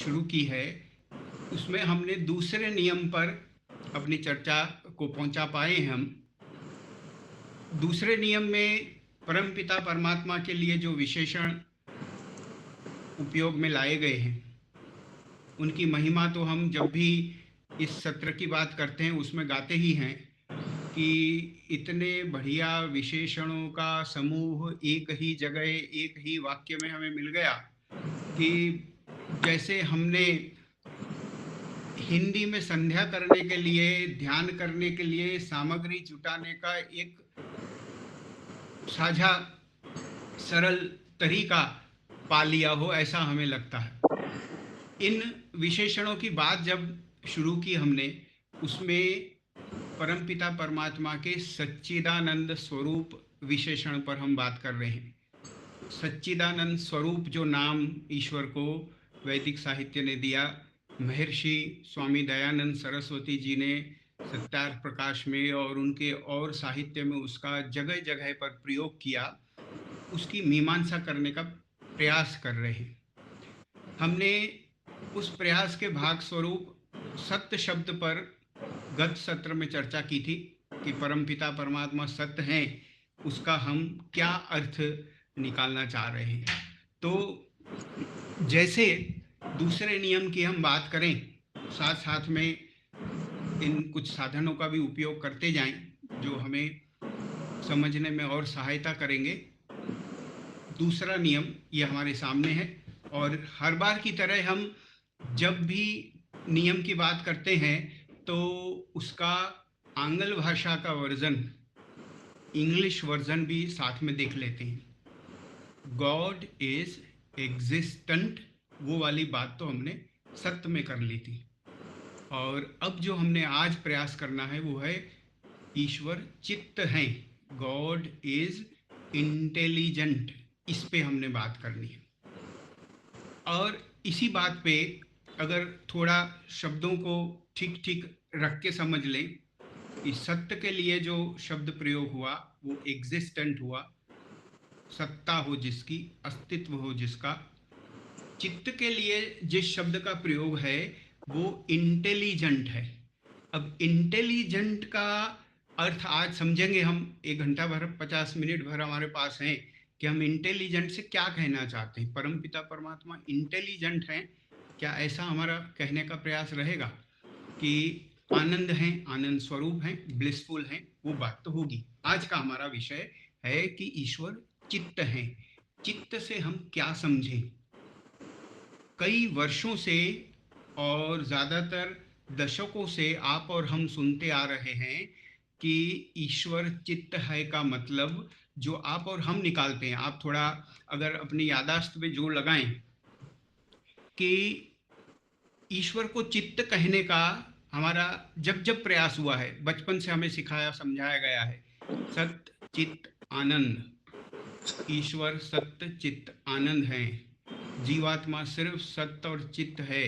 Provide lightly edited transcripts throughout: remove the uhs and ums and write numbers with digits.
शुरू की है, उसमें हमने दूसरे नियम पर अपनी चर्चा को पहुंचा पाए हैं हम। दूसरे नियम में परमपिता परमात्मा के लिए जो विशेषण उपयोग में लाए गए हैं, उनकी महिमा तो हम जब भी इस सत्र की बात करते हैं उसमें गाते ही हैं कि इतने बढ़िया विशेषणों का समूह एक ही जगह एक ही वाक्य में हमें मिल गया कि जैसे हमने हिंदी में संध्या करने के लिए, ध्यान करने के लिए सामग्री जुटाने का एक साझा सरल तरीका पा लिया हो, ऐसा हमें लगता है। इन विशेषणों की बात जब शुरू की हमने, उसमें परमपिता परमात्मा के सच्चिदानंद स्वरूप विशेषण पर हम बात कर रहे हैं। सच्चिदानंद स्वरूप जो नाम ईश्वर को वैदिक साहित्य ने दिया, महर्षि स्वामी दयानंद सरस्वती जी ने सत्यार्थ प्रकाश में और उनके और साहित्य में उसका जगह जगह पर प्रयोग किया, उसकी मीमांसा करने का प्रयास कर रहे हैं। हमने उस प्रयास के भाग स्वरूप सत्य शब्द पर गत सत्र में चर्चा की थी कि परमपिता परमात्मा सत्य हैं, उसका हम क्या अर्थ निकालना चाह रहे हैं। तो जैसे दूसरे नियम की हम बात करें, साथ साथ में इन कुछ साधनों का भी उपयोग करते जाएं जो हमें समझने में और सहायता करेंगे। दूसरा नियम ये हमारे सामने है, और हर बार की तरह हम जब भी नियम की बात करते हैं तो उसका आंग्ल भाषा का वर्जन, इंग्लिश वर्जन भी साथ में देख लेते हैं। गॉड इज एग्जिस्टेंट, वो वाली बात तो हमने सत्य में कर ली थी, और अब जो हमने आज प्रयास करना है वो है ईश्वर चित्त हैं, गॉड इज इंटेलिजेंट, इस पे हमने बात करनी है। और इसी बात पे अगर थोड़ा शब्दों को ठीक ठीक रख के समझ लें कि सत्य के लिए जो शब्द प्रयोग हुआ वो एग्जिस्टेंट हुआ, सत्ता हो जिसकी, अस्तित्व हो जिसका। चित्त के लिए जिस शब्द का प्रयोग है वो इंटेलिजेंट है। अब इंटेलिजेंट का अर्थ आज समझेंगे हम, 1 घंटा भर 50 मिनट भर हमारे पास है कि हम इंटेलिजेंट से क्या कहना चाहते हैं। परमपिता परमात्मा इंटेलिजेंट हैं क्या, ऐसा हमारा कहने का प्रयास रहेगा कि आनंद हैं, आनंद स्वरूप हैं, ब्लिसफुल हैं, वो बात तो होगी। आज का हमारा विषय है कि ईश्वर चित्त हैं। चित्त से हम क्या समझें। कई वर्षों से और ज़्यादातर दशकों से आप और हम सुनते आ रहे हैं कि ईश्वर चित्त है का मतलब जो आप और हम निकालते हैं, आप थोड़ा अगर अपनी यादाश्त में जोर लगाएं कि ईश्वर को चित्त कहने का हमारा जब जब प्रयास हुआ है, बचपन से हमें सिखाया समझाया गया है, सत्य चित्त आनंद, ईश्वर सत्य चित्त आनंद है, जीवात्मा सिर्फ सत्य और चित्त है,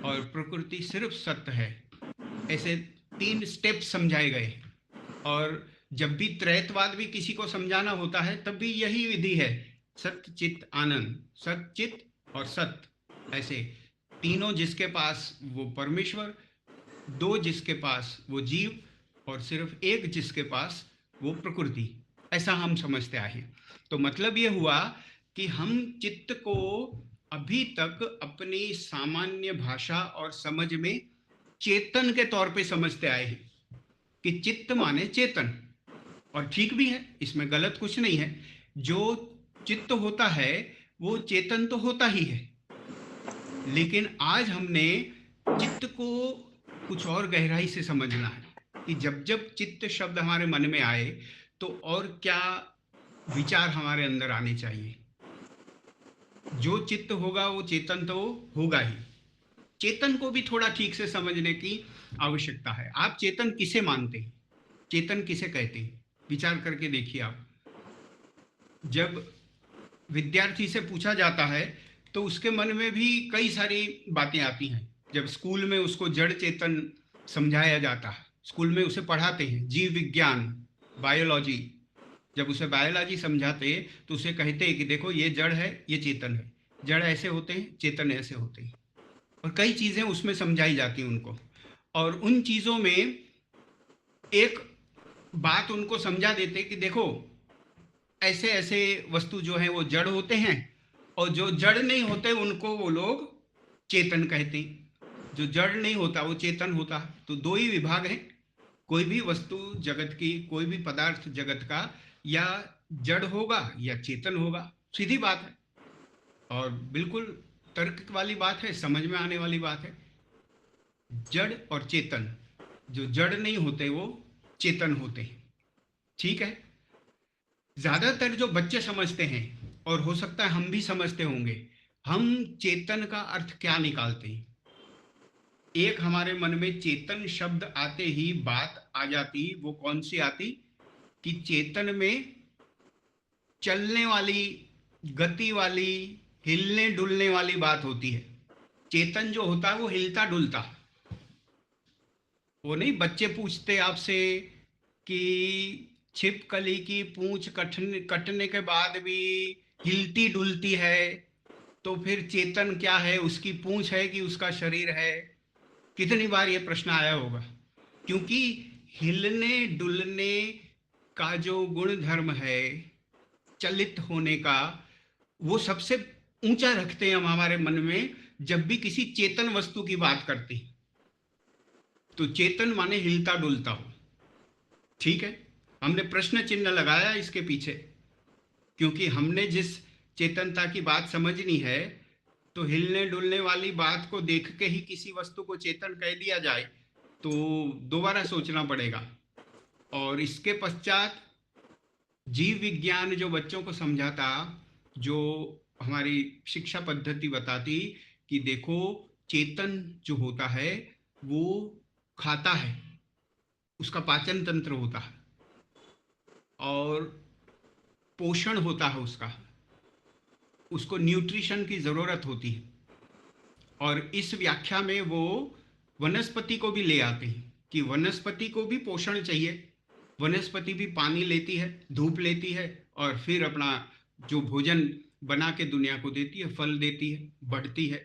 और प्रकृति सिर्फ सत्य है। ऐसे 3 स्टेप समझाए गए। और जब भी त्रैतवाद भी किसी को समझाना होता है तब भी यही विधि है, सत्य चित्त आनंद, सत्य चित्त और सत्य। ऐसे तीनों जिसके पास वो परमेश्वर, 2 जिसके पास वो जीव, और सिर्फ एक जिसके पास वो प्रकृति, ऐसा हम समझते आए हैं। तो मतलब ये हुआ कि हम चित्त को अभी तक अपनी सामान्य भाषा और समझ में चेतन के तौर पे समझते आए हैं कि चित्त माने चेतन, और ठीक भी है, इसमें गलत कुछ नहीं है। जो चित्त होता है वो चेतन तो होता ही है, लेकिन आज हमने चित्त को कुछ और गहराई से समझना है कि जब जब चित्त शब्द हमारे मन में आए तो और क्या विचार हमारे अंदर आने चाहिए। जो चित्त होगा वो चेतन तो होगा ही। चेतन को भी थोड़ा ठीक से समझने की आवश्यकता है। आप चेतन किसे मानते हैं, चेतन किसे कहते हैं, विचार करके देखिए आप। जब विद्यार्थी से पूछा जाता है तो उसके मन में भी कई सारी बातें आती हैं। जब स्कूल में उसको जड़ चेतन समझाया जाता है, स्कूल में उसे पढ़ाते हैं जीव विज्ञान, बायोलॉजी, जब उसे बायोलॉजी समझाते हैं तो उसे कहते हैं कि देखो ये जड़ है, ये चेतन है, जड़ ऐसे होते हैं, चेतन ऐसे होते हैं। और कई चीज़ें उसमें समझाई जाती हैं उनको। और उन चीज़ों में एक बात उनको समझा देते कि देखो, ऐसे ऐसे वस्तु जो हैं वो जड़ होते हैं, और जो जड़ नहीं होते उनको वो लोग चेतन कहते हैं। जो जड़ नहीं होता वो चेतन होता है। तो दो ही विभाग हैं, कोई भी वस्तु जगत की, कोई भी पदार्थ जगत का, या जड़ होगा या चेतन होगा। सीधी बात है, और बिल्कुल तर्क वाली बात है, समझ में आने वाली बात है। जड़ और चेतन, जो जड़ नहीं होते वो चेतन होते हैं। ठीक है। ज्यादातर जो बच्चे समझते हैं, और हो सकता है हम भी समझते होंगे, हम चेतन का अर्थ क्या निकालते हैं। एक हमारे मन में चेतन शब्द आते ही बात आ जाती, वो कौन सी आती, कि चेतन में चलने वाली, गति वाली, हिलने डुलने वाली बात होती है। चेतन जो होता है वो हिलता डुलता। वो नहीं, बच्चे पूछते आपसे कि छिपकली की पूंछ कटने कटने के बाद भी हिलती डुलती है, तो फिर चेतन क्या है, उसकी पूंछ है कि उसका शरीर है। कितनी बार ये प्रश्न आया होगा। क्योंकि हिलने डुलने का जो गुण धर्म है, चलित होने का, वो सबसे ऊंचा रखते हैं हम हमारे मन में जब भी किसी चेतन वस्तु की बात करते हैं। तो चेतन माने हिलता डुलता हो। ठीक है। हमने प्रश्न चिन्ह लगाया इसके पीछे, क्योंकि हमने जिस चेतनता की बात समझनी है, तो हिलने डुलने वाली बात को देख के ही किसी वस्तु को चेतन कह दिया जाए तो दोबारा सोचना पड़ेगा। और इसके पश्चात जीव विज्ञान जो बच्चों को समझाता, जो हमारी शिक्षा पद्धति बताती कि देखो, चेतन जो होता है वो खाता है, उसका पाचन तंत्र होता है, और पोषण होता है उसका, उसको न्यूट्रिशन की ज़रूरत होती है। और इस व्याख्या में वो वनस्पति को भी ले आते हैं कि वनस्पति को भी पोषण चाहिए। वनस्पति भी पानी लेती है, धूप लेती है, और फिर अपना जो भोजन बना के दुनिया को देती है, फल देती है, बढ़ती है।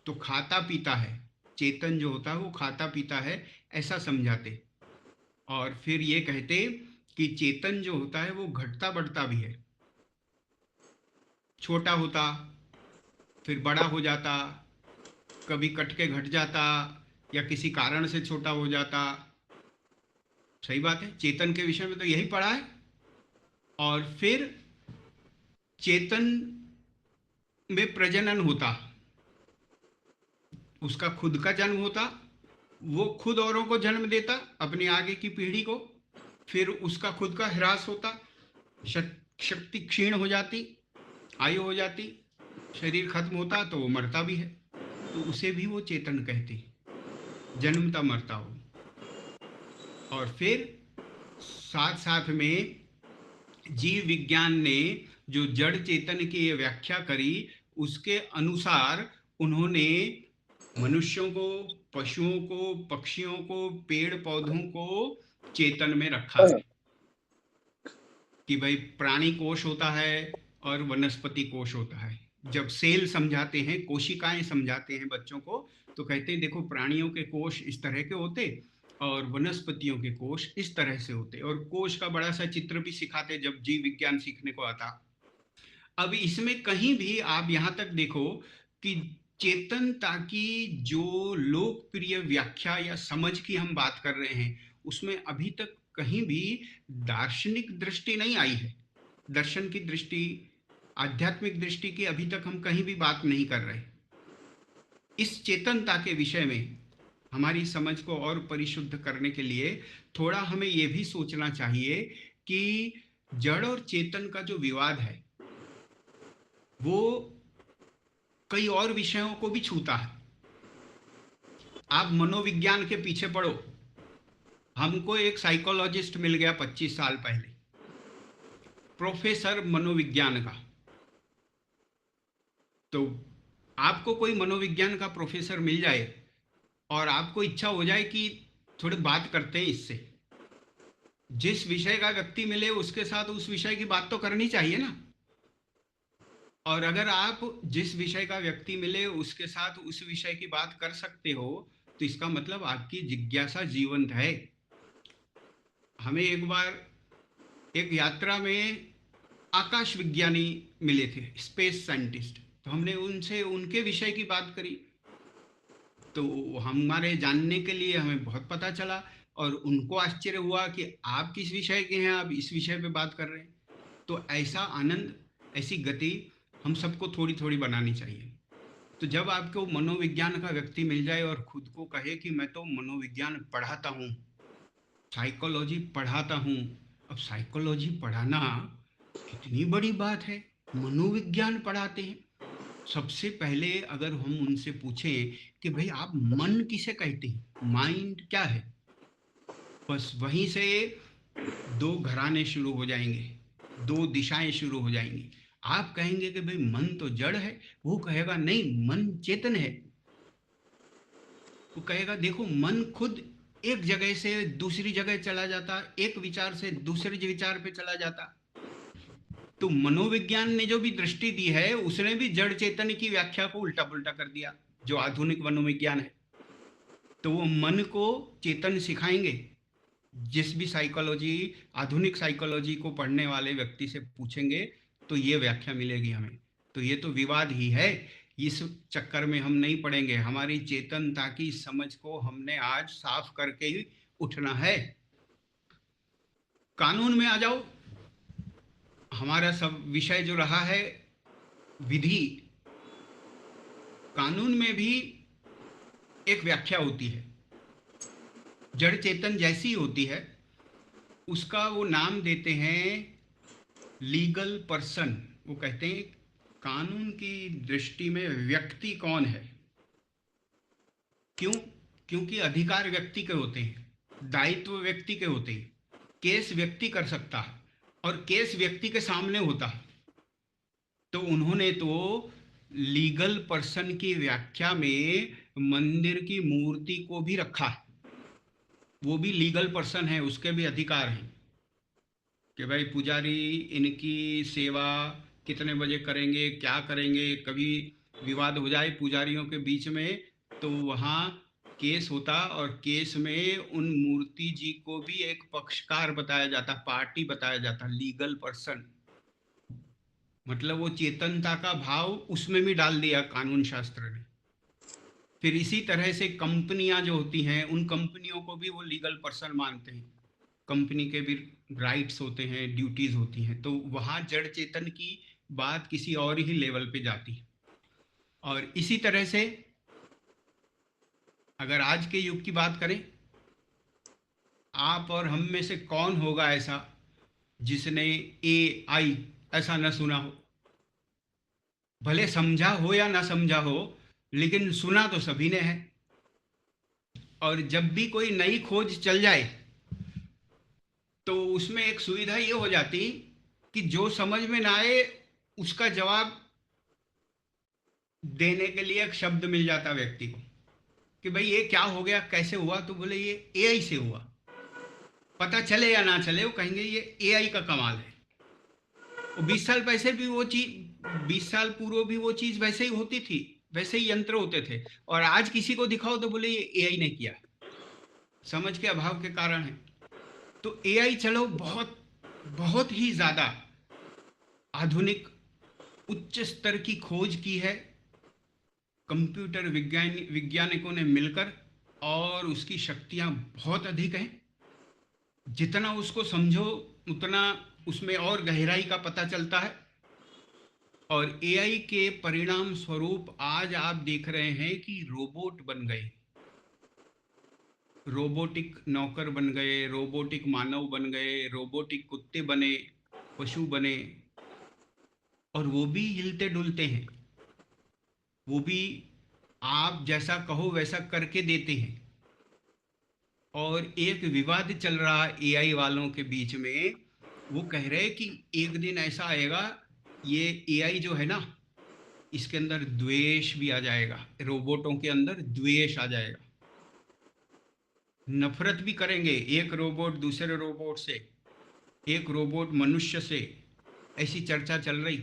तो खाता पीता है, चेतन जो होता है वो खाता पीता है, ऐसा समझाते। और फिर ये कहते कि चेतन जो होता है वो घटता बढ़ता भी है। छोटा होता, फिर बड़ा हो जाता, कभी कट के घट जाता, या किसी कारण से छोटा हो जाता। सही बात है, चेतन के विषय में तो यही पढ़ा है। और फिर चेतन में प्रजनन होता, उसका खुद का जन्म होता, वो खुद औरों को जन्म देता, अपनी आगे की पीढ़ी को। फिर उसका खुद का ह्रास होता, शक्ति क्षीण हो जाती, आयु हो जाती, शरीर खत्म होता, तो वो मरता भी है। तो उसे भी वो चेतन कहते, जन्मता मरता हो। और फिर साथ साथ में जीव विज्ञान ने जो जड़ चेतन की ये व्याख्या करी, उसके अनुसार उन्होंने मनुष्यों को, पशुओं को, पक्षियों को, पेड़ पौधों को चेतन में रखा है। कि भाई प्राणी कोश होता है और वनस्पति कोश होता है। जब सेल समझाते हैं, कोशिकाएं समझाते हैं बच्चों को, तो कहते हैं देखो, प्राणियों के कोश इस तरह के होते और वनस्पतियों के कोश इस तरह से होते। और कोश का बड़ा सा चित्र भी सिखाते जब जीव विज्ञान सीखने को आता। अब इसमें कहीं भी आप यहां तक देखो कि चेतनता की जो लोकप्रिय व्याख्या या समझ की हम बात कर रहे हैं, उसमें अभी तक कहीं भी दार्शनिक दृष्टि नहीं आई है। दर्शन की दृष्टि, आध्यात्मिक दृष्टि की अभी तक हम कहीं भी बात नहीं कर रहे। इस चेतनता के विषय में हमारी समझ को और परिशुद्ध करने के लिए थोड़ा हमें यह भी सोचना चाहिए कि जड़ और चेतन का जो विवाद है वो कई और विषयों को भी छूता है। आप मनोविज्ञान के पीछे पड़ो। हमको एक साइकोलॉजिस्ट मिल गया 25 साल पहले, प्रोफेसर मनोविज्ञान का। तो आपको कोई मनोविज्ञान का प्रोफेसर मिल जाए और आपको इच्छा हो जाए कि थोड़ी बात करते हैं इससे, जिस विषय का व्यक्ति मिले उसके साथ उस विषय की बात तो करनी चाहिए ना। और अगर आप जिस विषय का व्यक्ति मिले उसके साथ उस विषय की बात कर सकते हो, तो इसका मतलब आपकी जिज्ञासा जीवंत है। हमें एक बार एक यात्रा में आकाश विज्ञानी मिले थे, स्पेस साइंटिस्ट। तो हमने उनसे उनके विषय की बात करी, तो हमारे जानने के लिए हमें बहुत पता चला। और उनको आश्चर्य हुआ कि आप किस विषय के हैं, आप इस विषय पे बात कर रहे हैं। तो ऐसा आनंद, ऐसी गति हम सबको थोड़ी थोड़ी बनानी चाहिए। तो जब आपको मनोविज्ञान का व्यक्ति मिल जाए और खुद को कहे कि मैं तो मनोविज्ञान पढ़ाता हूँ, साइकोलॉजी पढ़ाता हूँ। अब साइकोलॉजी पढ़ाना कितनी बड़ी बात है, मनोविज्ञान पढ़ाते हैं। सबसे पहले अगर हम उनसे पूछें कि भाई आप मन किसे कहते हैं, माइंड क्या है, बस वहीं से दो घराने शुरू हो जाएंगे, दो दिशाएं शुरू हो जाएंगी। आप कहेंगे कि भाई मन तो जड़ है, वो कहेगा नहीं मन चेतन है। वो कहेगा देखो मन खुद एक जगह से दूसरी जगह चला जाता, एक विचार से दूसरे विचार पे चला जाता। तो मनोविज्ञान ने जो भी दृष्टि दी है उसने भी जड़ चेतन की व्याख्या को उल्टा पुल्टा कर दिया, जो आधुनिक मनोविज्ञान है। तो वो मन को चेतन सिखाएंगे। जिस भी साइकोलॉजी, आधुनिक साइकोलॉजी को पढ़ने वाले व्यक्ति से पूछेंगे तो ये व्याख्या मिलेगी हमें। तो ये तो विवाद ही है, इस चक्कर में हम नहीं पड़ेंगे। हमारी चेतनता की समझ को हमने आज साफ करके ही उठना है। कानून में आ जाओ। हमारा सब विषय जो रहा है विधि, कानून में भी एक व्याख्या होती है, जड़ चेतन जैसी होती है। उसका वो नाम देते हैं लीगल पर्सन। वो कहते हैं कानून की दृष्टि में व्यक्ति कौन है। क्यों? क्योंकि अधिकार व्यक्ति के होते हैं, दायित्व व्यक्ति के होते हैं, केस व्यक्ति कर सकता है और केस व्यक्ति के सामने होता है। तो उन्होंने तो लीगल पर्सन की व्याख्या में मंदिर की मूर्ति को भी रखा है। वो भी लीगल पर्सन है, उसके भी अधिकार हैं कि भाई पुजारी इनकी सेवा कितने बजे करेंगे, क्या करेंगे। कभी विवाद हो जाए पुजारियों के बीच में तो वहाँ केस होता, और केस में उन मूर्ति जी को भी एक पक्षकार बताया जाता, पार्टी बताया जाता, लीगल पर्सन। मतलब वो चेतनता का भाव उसमें भी डाल दिया कानून शास्त्र ने। फिर इसी तरह से कंपनियां जो होती हैं, उन कंपनियों को भी वो लीगल पर्सन मानते हैं। कंपनी के भी राइट्स होते हैं, ड्यूटीज होती हैं। तो वहाँ जड़ चेतन की बात किसी और ही लेवल पे जाती है। और इसी तरह से अगर आज के युग की बात करें, आप और हम में से कौन होगा ऐसा जिसने AI ऐसा न सुना हो। भले समझा हो या ना समझा हो, लेकिन सुना तो सभी ने है। और जब भी कोई नई खोज चल जाए तो उसमें एक सुविधा ये हो जाती कि जो समझ में ना आए उसका जवाब देने के लिए एक शब्द मिल जाता व्यक्ति को कि भाई ये क्या हो गया, कैसे हुआ। तो बोले ये AI से हुआ। पता चले या ना चले, वो कहेंगे ये AI का कमाल है। वो 20 साल पहले भी वो चीज, 20 साल पूर्व भी वो चीज वैसे ही होती थी, वैसे ही यंत्र होते थे। और आज किसी को दिखाओ तो बोले ये AI ने किया। समझ के अभाव के कारण है। तो AI चलो बहुत बहुत ही ज्यादा आधुनिक उच्च स्तर की खोज की है कंप्यूटर वैज्ञानिकों ने मिलकर। और उसकी शक्तियां बहुत अधिक हैं। जितना उसको समझो उतना उसमें और गहराई का पता चलता है। और AI के परिणाम स्वरूप आज आप देख रहे हैं कि रोबोट बन गए, रोबोटिक नौकर बन गए, रोबोटिक मानव बन गए, रोबोटिक कुत्ते बने, पशु बने। और वो भी हिलते डुलते हैं, वो भी आप जैसा कहो वैसा करके देते हैं। और एक विवाद चल रहा AI वालों के बीच में। वो कह रहे हैं कि एक दिन ऐसा आएगा, ये AI जो है ना, इसके अंदर द्वेष भी आ जाएगा, रोबोटों के अंदर द्वेष आ जाएगा। नफरत भी करेंगे एक रोबोट दूसरे रोबोट से, एक रोबोट मनुष्य से। ऐसी चर्चा चल रही।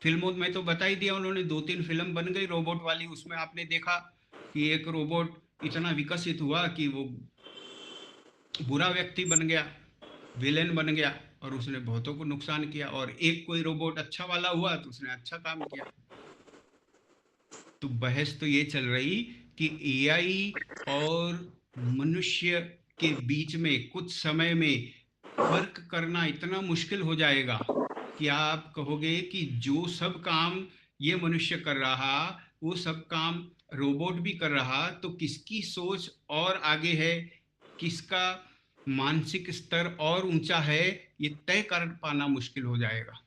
फिल्मों में तो बता ही दिया उन्होंने, 2-3 फिल्म बन गई रोबोट वाली, उसमें आपने देखा कि एक रोबोट इतना विकसित हुआ कि वो बुरा व्यक्ति बन गया, विलेन बन गया, और उसने बहुतों को नुकसान किया। और एक कोई रोबोट अच्छा वाला हुआ तो उसने अच्छा काम किया। तो बहस तो ये चल रही कि एआई और मनुष्य के बीच में कुछ समय में फर्क करना इतना मुश्किल हो जाएगा कि आप कहोगे कि जो सब काम ये मनुष्य कर रहा, वो सब काम रोबोट भी कर रहा, तो किसकी सोच और आगे है, किसका मानसिक स्तर और ऊंचा है, ये तय कर पाना मुश्किल हो जाएगा।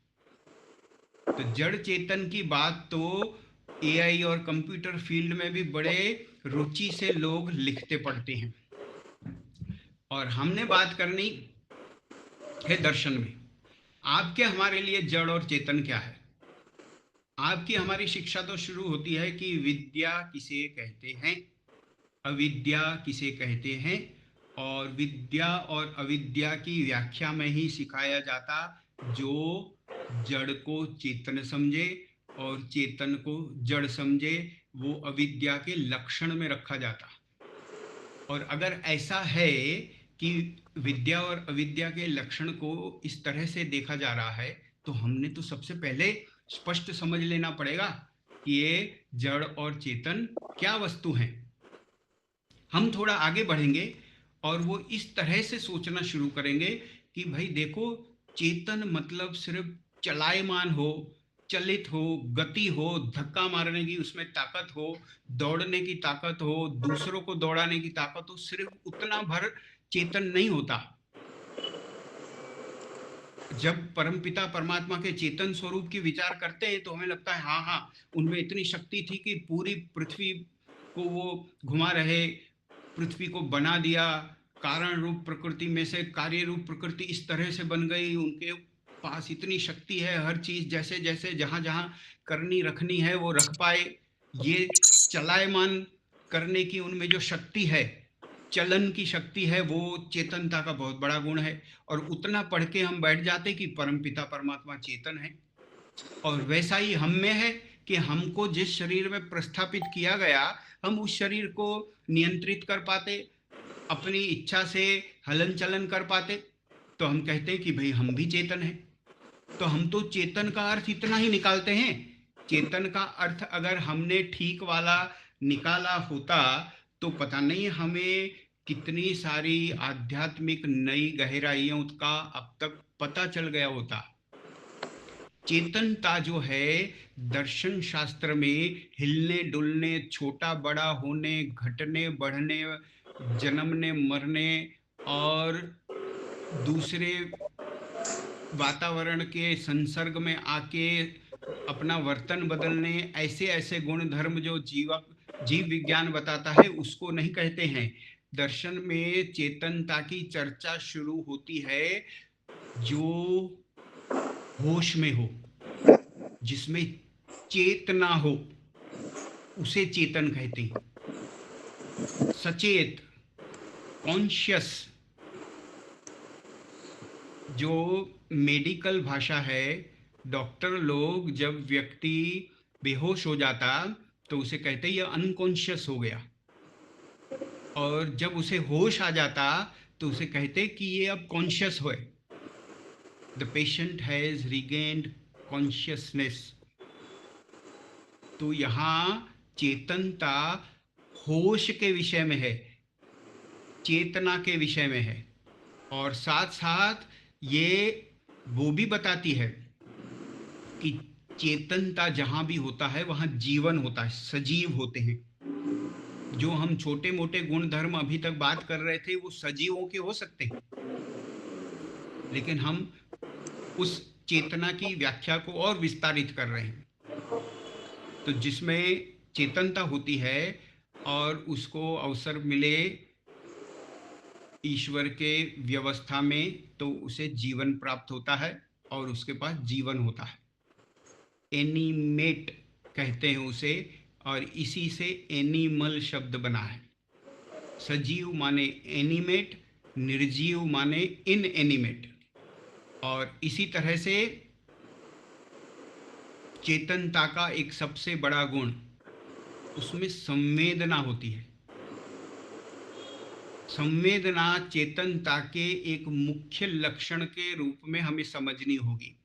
तो जड़ चेतन की बात तो एआई और कंप्यूटर फील्ड में भी बड़े रुचि से लोग लिखते पढ़ते हैं। और हमने बात करनी है दर्शन में। आपके हमारे लिए जड़ और चेतन क्या है? आपकी हमारी शिक्षा तो शुरू होती है कि विद्या किसे कहते हैं, अविद्या किसे कहते हैं, और विद्या और अविद्या की व्याख्या में ही सिखाया जाता, जो जड़ को चेतन समझे और चेतन को जड़ समझे वो अविद्या के लक्षण में रखा जाता। और अगर ऐसा है कि विद्या और अविद्या के लक्षण को इस तरह से देखा जा रहा है, तो हमने तो सबसे पहले स्पष्ट समझ लेना पड़ेगा कि ये जड़ और चेतन क्या वस्तु हैं। हम थोड़ा आगे बढ़ेंगे और वो इस तरह से सोचना शुरू करेंगे कि भाई देखो, चेतन मतलब सिर्फ चलायमान हो, चलित हो, गति हो, धक्का मारने की उसमें ताकत हो, दौड़ने की ताकत हो, दूसरों को दौड़ाने की ताकत हो, सिर्फ उतना भर चेतन नहीं होता। जब परमपिता परमात्मा के चेतन स्वरूप की विचार करते हैं तो हमें लगता है हाँ हाँ, उनमें इतनी शक्ति थी कि पूरी पृथ्वी को वो घुमा रहे, पृथ्वी को बना दिया, कारण रूप प्रकृति में से कार्य रूप प्रकृति इस तरह से बन गई, उनके पास इतनी शक्ति है, हर चीज जैसे जैसे जहां जहां करनी रखनी है वो रख पाए। ये चलायमान करने की उनमें जो शक्ति है, चलन की शक्ति है, वो चेतनता का बहुत बड़ा गुण है। और उतना पढ़ के हम बैठ जाते कि परमपिता परमात्मा चेतन है। और वैसा ही हम में है कि हमको जिस शरीर में प्रस्थापित किया गया, हम उस शरीर को नियंत्रित कर पाते, अपनी इच्छा से हलन चलन कर पाते, तो हम कहते हैं कि भाई हम भी चेतन हैं। तो हम तो चेतन का अर्थ इतना ही निकालते हैं। चेतन का अर्थ अगर हमने ठीक वाला निकाला होता तो पता नहीं हमें कितनी सारी आध्यात्मिक नई गहराइयों का अब तक पता चल गया होता। चेतनता जो है दर्शन शास्त्र में हिलने डुलने, छोटा बड़ा होने, घटने बढ़ने, जन्मने मरने और दूसरे वातावरण के संसर्ग में आके अपना वर्तन बदलने, ऐसे ऐसे गुण धर्म जो जीव विज्ञान बताता है उसको नहीं कहते हैं। दर्शन में चेतनता की चर्चा शुरू होती है जो होश में हो, जिसमें चेतना हो, उसे चेतन कहते हैं। सचेत, कॉन्शियस, जो मेडिकल भाषा है, डॉक्टर लोग जब व्यक्ति बेहोश हो जाता तो उसे कहते हैं ये अनकॉन्शियस हो गया, और जब उसे होश आ जाता तो उसे कहते कि ये अब कॉन्शियस हो, the patient has regained consciousness. तो यहाँ चेतनता होश के विषय में है, चेतना के विषय में है। और साथ साथ ये वो भी बताती है कि चेतनता जहां भी होता है वहां जीवन होता है, सजीव होते हैं। जो हम छोटे मोटे गुण धर्म अभी तक बात कर रहे थे वो सजीवों के हो सकते हैं, लेकिन हम उस चेतना की व्याख्या को और विस्तारित कर रहे हैं। तो जिसमें चेतनता होती है और उसको अवसर मिले ईश्वर के व्यवस्था में तो उसे जीवन प्राप्त होता है और उसके पास जीवन होता है। एनिमेट कहते हैं उसे, और इसी से एनिमल शब्द बना है। सजीव माने एनिमेट, निर्जीव माने इनएनिमेट। और इसी तरह से चेतनता का एक सबसे बड़ा गुण, उसमें संवेदना होती है। संवेदना चेतनता के एक मुख्य लक्षण के रूप में हमें समझनी होगी।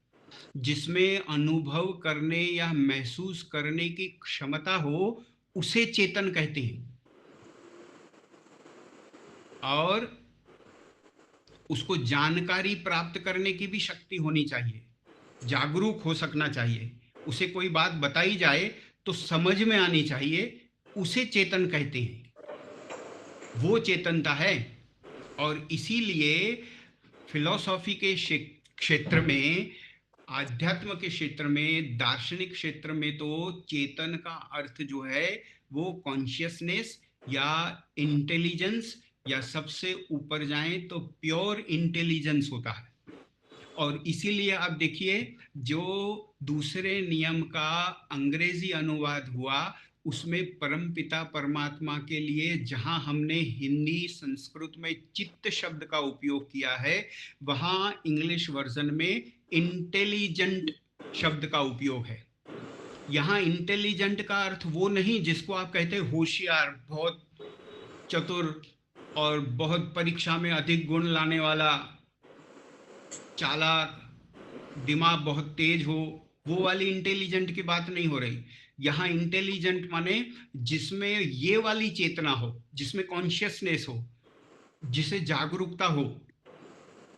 जिसमें अनुभव करने या महसूस करने की क्षमता हो, उसे चेतन कहते हैं। और उसको जानकारी प्राप्त करने की भी शक्ति होनी चाहिए, जागरूक हो सकना चाहिए। उसे कोई बात बताई जाए तो समझ में आनी चाहिए, उसे चेतन कहते हैं। वो चेतनता है। और इसीलिए फिलॉसफी के क्षेत्र में, आध्यात्म के क्षेत्र में, दार्शनिक क्षेत्र में तो चेतन का अर्थ जो है वो कॉन्शियसनेस या इंटेलिजेंस, या सबसे ऊपर जाएं तो प्योर इंटेलिजेंस होता है। और इसीलिए आप देखिए, जो दूसरे नियम का अंग्रेजी अनुवाद हुआ, उसमें परमपिता परमात्मा के लिए जहां हमने हिंदी संस्कृत में चित्त शब्द का उपयोग किया है, वहां इंग्लिश वर्जन में इंटेलिजेंट शब्द का उपयोग है। यहाँ इंटेलिजेंट का अर्थ वो नहीं जिसको आप कहते हैं होशियार, बहुत चतुर, और बहुत परीक्षा में अधिक गुण लाने वाला, चालाक, दिमाग बहुत तेज हो, वो वाली इंटेलिजेंट की बात नहीं हो रही। यहाँ इंटेलिजेंट माने जिसमें ये वाली चेतना हो, जिसमें कॉन्शियसनेस हो, जिसे जागरूकता हो,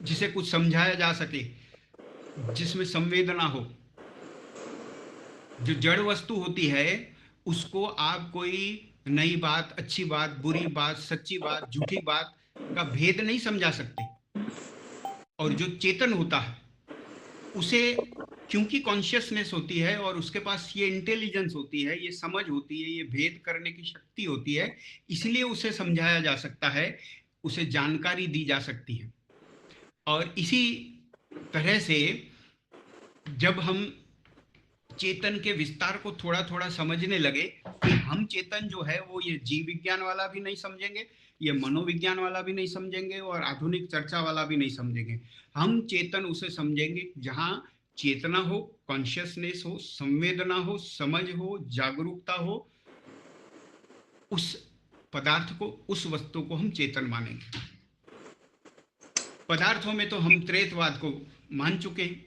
जिसे कुछ समझाया जा सके, जिसमें संवेदना हो। जो जड़ वस्तु होती है, उसको आप कोई नई बात, अच्छी बात, बुरी बात, सच्ची बात, झूठी बात का भेद नहीं समझा सकते। और जो चेतन होता है उसे, क्योंकि कॉन्शियसनेस होती है और उसके पास ये इंटेलिजेंस होती है, ये समझ होती है, ये भेद करने की शक्ति होती है, इसलिए उसे समझाया जा सकता है, उसे जानकारी दी जा सकती है। और इसी तरह से जब हम चेतन के विस्तार को थोड़ा थोड़ा समझने लगे कि हम चेतन जो है वो ये जीव विज्ञान वाला भी नहीं समझेंगे, ये मनोविज्ञान वाला भी नहीं समझेंगे, और आधुनिक चर्चा वाला भी नहीं समझेंगे। हम चेतन उसे समझेंगे जहां चेतना हो, कॉन्शियसनेस हो, संवेदना हो, समझ हो, जागरूकता हो। उस पदार्थ को, उस वस्तु को हम चेतन मानेंगे। पदार्थों में तो हम त्रैतवाद को मान चुके हैं।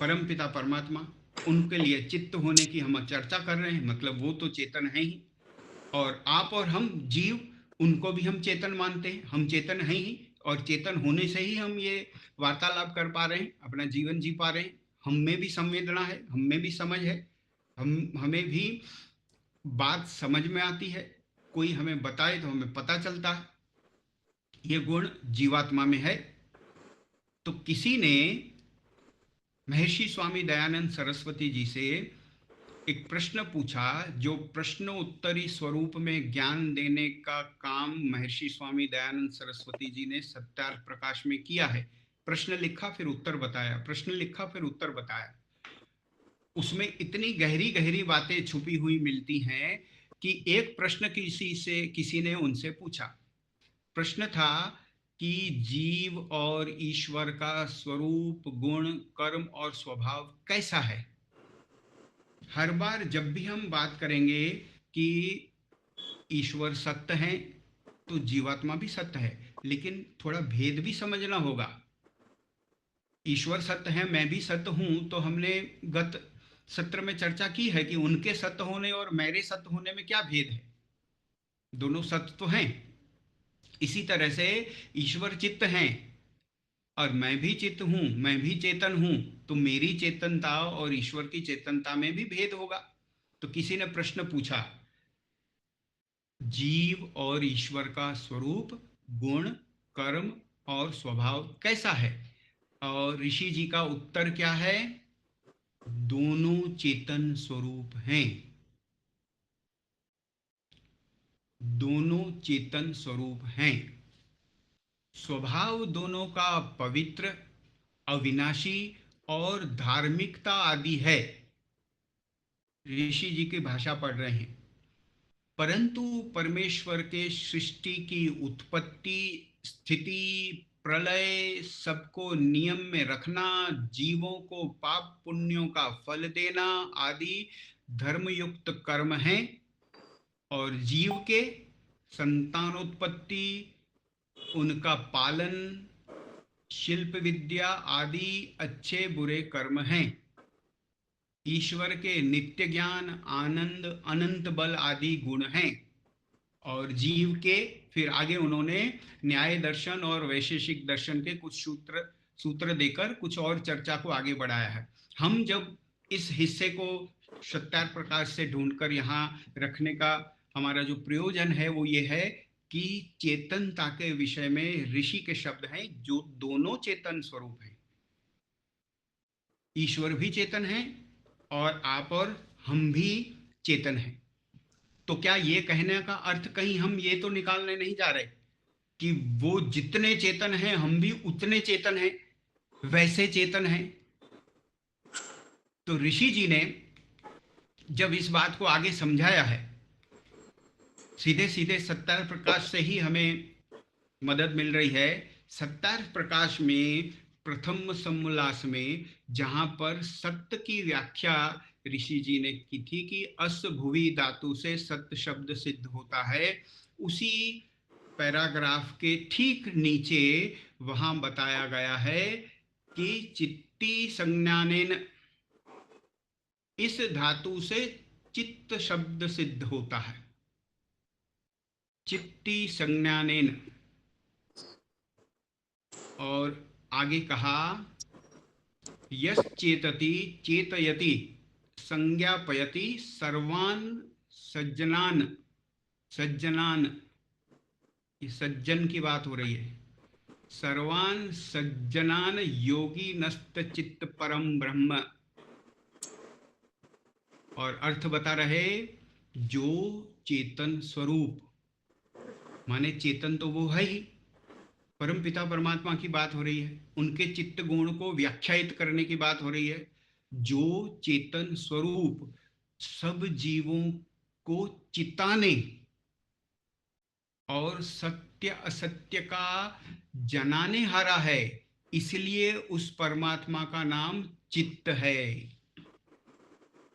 परमपिता परमात्मा, उनके लिए चित्त होने की हम चर्चा कर रहे हैं, मतलब वो तो चेतन है ही। और आप और हम जीव, उनको भी हम चेतन मानते हैं, हम चेतन हैं ही। और चेतन होने से ही हम ये वार्तालाप कर पा रहे हैं, अपना जीवन जी पा रहे हैं। हम में भी संवेदना है, हम में भी समझ है, हमें भी बात समझ में आती है, कोई हमें बताए तो हमें पता चलता है। ये गुण जीवात्मा में है। तो किसी ने महर्षि स्वामी दयानंद सरस्वती जी से एक प्रश्न पूछा, जो प्रश्न उत्तरी स्वरूप में ज्ञान देने का काम महर्षि स्वामी दयानंद सरस्वती जी ने सत्यार्थ प्रकाश में किया है। प्रश्न लिखा फिर उत्तर बताया, प्रश्न लिखा फिर उत्तर बताया। उसमें इतनी गहरी गहरी बातें छुपी हुई मिलती हैं कि एक प्रश्न किसी ने उनसे पूछा। प्रश्न था कि जीव और ईश्वर का स्वरूप, गुण, कर्म और स्वभाव कैसा है। हर बार जब भी हम बात करेंगे कि ईश्वर सत्य है, तो जीवात्मा भी सत्य है, लेकिन थोड़ा भेद भी समझना होगा। ईश्वर सत्य है, मैं भी सत्य हूं, तो हमने गत सत्र में चर्चा की है कि उनके सत्य होने और मेरे सत्य होने में क्या भेद है। दोनों सत्य तो हैं। इसी तरह से ईश्वर चित्त हैं और मैं भी चित्त हूं, मैं भी चेतन हूं, तो मेरी चेतनता और ईश्वर की चेतनता में भी भेद होगा। तो किसी ने प्रश्न पूछा, जीव और ईश्वर का स्वरूप, गुण, कर्म और स्वभाव कैसा है। और ऋषि जी का उत्तर क्या है, दोनों चेतन स्वरूप हैं। दोनों चेतन स्वरूप हैं। स्वभाव दोनों का पवित्र, अविनाशी और धार्मिकता आदि है। ऋषि जी की भाषा पढ़ रहे हैं। परंतु परमेश्वर के सृष्टि की उत्पत्ति, स्थिति, प्रलय, सबको नियम में रखना, जीवों को पाप पुण्यों का फल देना आदि धर्मयुक्त कर्म हैं। और जीव के संतानोत्पत्ति, उनका पालन, शिल्प विद्या आदि अच्छे बुरे कर्म हैं। ईश्वर के नित्य ज्ञान, आनंद, अनंत बल आदि गुण हैं। और जीव के फिर आगे उन्होंने न्याय दर्शन और वैशेषिक दर्शन के कुछ सूत्र देकर कुछ और चर्चा को आगे बढ़ाया है। हम जब इस हिस्से को सत्यार्थ प्रकाश से ढूंढकर यहाँ रखने का हमारा जो प्रयोजन है वो ये है कि चेतनता के विषय में ऋषि के शब्द हैं जो दोनों चेतन स्वरूप हैं। ईश्वर भी चेतन है और आप और हम भी चेतन हैं। तो क्या ये कहने का अर्थ कहीं हम ये तो निकालने नहीं जा रहे कि वो जितने चेतन हैं हम भी उतने चेतन हैं, वैसे चेतन हैं? तो ऋषि जी ने जब इस बात को आगे समझाया है, सीधे सीधे सत्यार्थ प्रकाश से ही हमें मदद मिल रही है। सत्यार्थ प्रकाश में प्रथम सम्मुल्लास में जहां पर सत्य की व्याख्या ऋषि जी ने की थी कि अस भुवि धातु से सत्य शब्द सिद्ध होता है, उसी पैराग्राफ के ठीक नीचे वहां बताया गया है कि चित्ती संज्ञानेन, इस धातु से चित्त शब्द सिद्ध होता है। चित्ती संज्ञानेन। और आगे कहा यस चेतति चेतयति संज्ञापयति सर्वान सज्जनान। सज्जनान, ये सज्जन की बात हो रही है। सर्वान सज्जनान योगी नस्त चित्त परम ब्रह्म। और अर्थ बता रहे जो चेतन स्वरूप, माने चेतन तो वो है ही, परम पिता परमात्मा की बात हो रही है, उनके चित्त गुण को व्याख्यायित करने की बात हो रही है। जो चेतन स्वरूप सब जीवों को चिताने और सत्य असत्य का जनाने हारा है, इसलिए उस परमात्मा का नाम चित्त है।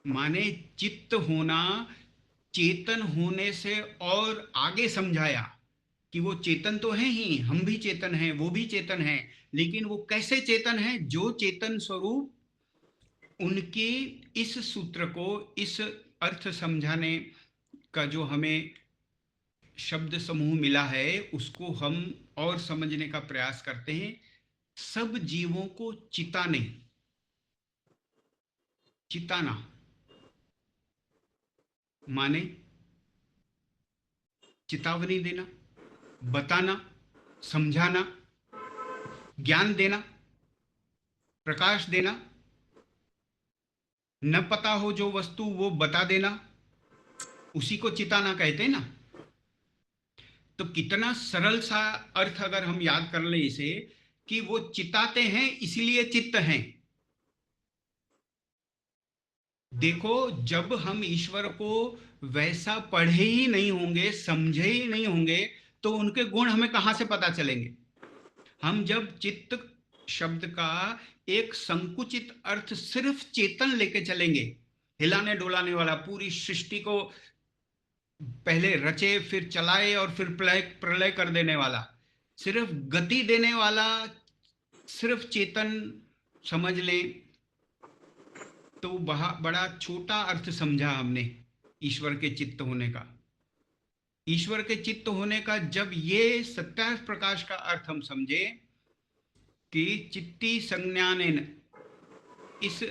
माने चित्त होना चेतन होने से और आगे समझाया कि वो चेतन तो है ही, हम भी चेतन हैं, वो भी चेतन है, लेकिन वो कैसे चेतन है? जो चेतन स्वरूप उनके इस सूत्र को, इस अर्थ समझाने का जो हमें शब्द समूह मिला है उसको हम और समझने का प्रयास करते हैं। सब जीवों को चिताने, चिताना माने चेतावनी देना, बताना, समझाना, ज्ञान देना, प्रकाश देना, न पता हो जो वस्तु वो बता देना, उसी को चिताना कहते हैं ना। तो कितना सरल सा अर्थ अगर हम याद कर लें इसे, कि वो चिताते हैं इसलिए चित्त हैं। देखो, जब हम ईश्वर को वैसा पढ़े ही नहीं होंगे, समझे ही नहीं होंगे, तो उनके गुण हमें कहां से पता चलेंगे? हम जब चित्त शब्द का एक संकुचित अर्थ सिर्फ चेतन लेके चलेंगे, हिलाने डोलाने वाला, पूरी सृष्टि को पहले रचे फिर चलाए और फिर प्रलय कर देने वाला, सिर्फ गति देने वाला, सिर्फ चेतन समझ ले, तो बड़ा छोटा अर्थ समझा हमने ईश्वर के चित्त होने का। ईश्वर के चित्त होने का जब ये सत्यार्थ प्रकाश का अर्थ हम समझे कि चित्ती संज्ञानेन, इस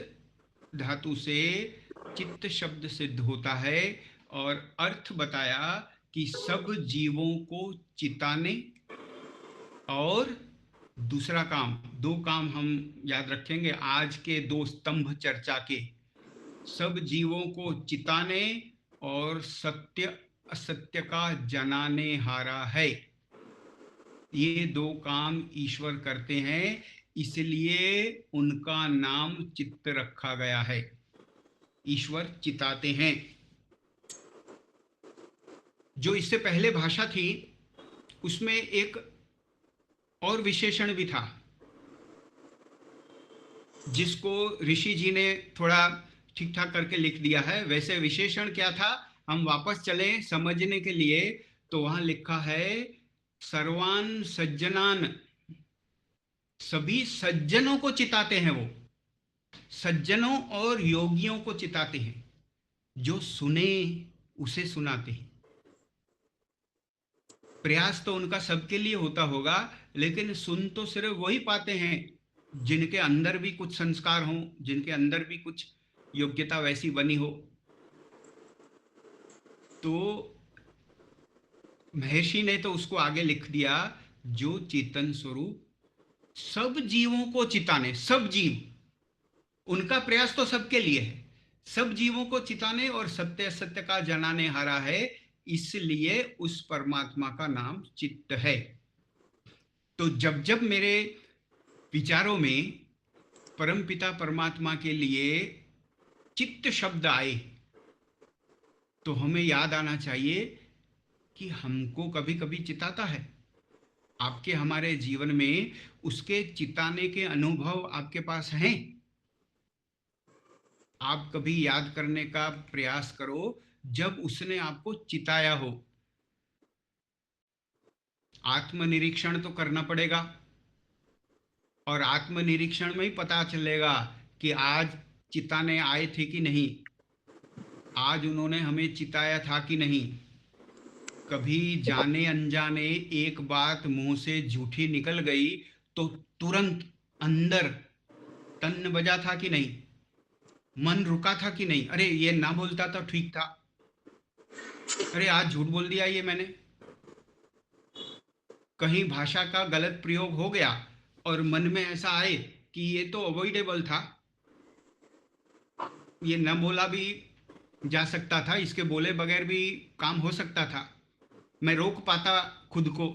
धातु से चित्त शब्द सिद्ध होता है, और अर्थ बताया कि सब जीवों को चिताने, और दूसरा काम, दो काम हम याद रखेंगे आज के दो स्तंभ चर्चा के, सब जीवों को चिताने और सत्य असत्य का जनाने हारा है। ये दो काम ईश्वर करते हैं, इसलिए उनका नाम चित्त रखा गया है। ईश्वर चिताते हैं। जो इससे पहले भाषा थी उसमें एक और विशेषण भी था, जिसको ऋषि जी ने थोड़ा ठीक ठाक करके लिख दिया है। वैसे विशेषण क्या था, हम वापस चले समझने के लिए, तो वहां लिखा है सर्वान सज्जनान, सभी सज्जनों को चिताते हैं वो, सज्जनों और योगियों को चिताते हैं, जो सुने उसे सुनाते हैं। प्रयास तो उनका सबके लिए होता होगा, लेकिन सुन तो सिर्फ वही पाते हैं जिनके अंदर भी कुछ संस्कार हो, जिनके अंदर भी कुछ योग्यता वैसी बनी हो। तो महर्षि ने तो उसको आगे लिख दिया, जो चेतन स्वरूप सब जीवों को चिताने, सब जीव, उनका प्रयास तो सबके लिए है, सब जीवों को चिताने और सत्य असत्य का जनाने हारा है, इसलिए उस परमात्मा का नाम चित्त है। तो जब जब मेरे विचारों में परमपिता परमात्मा के लिए चित्त शब्द आए, तो हमें याद आना चाहिए कि हमको कभी कभी चिताता है। आपके हमारे जीवन में उसके चिताने के अनुभव आपके पास हैं। आप कभी याद करने का प्रयास करो जब उसने आपको चिताया हो। आत्मनिरीक्षण तो करना पड़ेगा, और आत्मनिरीक्षण में ही पता चलेगा कि आज चिताने आए थे कि नहीं, आज उन्होंने हमें चिताया था कि नहीं। कभी जाने अनजाने एक बात मुंह से झूठी निकल गई तो तुरंत अंदर तन्न बजा था कि नहीं, मन रुका था कि नहीं, अरे ये ना बोलता तो ठीक था, अरे आज झूठ बोल दिया ये मैंने। कहीं भाषा का गलत प्रयोग हो गया और मन में ऐसा आए कि ये तो अवॉइडेबल था, ये न बोला भी जा सकता था, इसके बोले बगैर भी काम हो सकता था, मैं रोक पाता खुद को।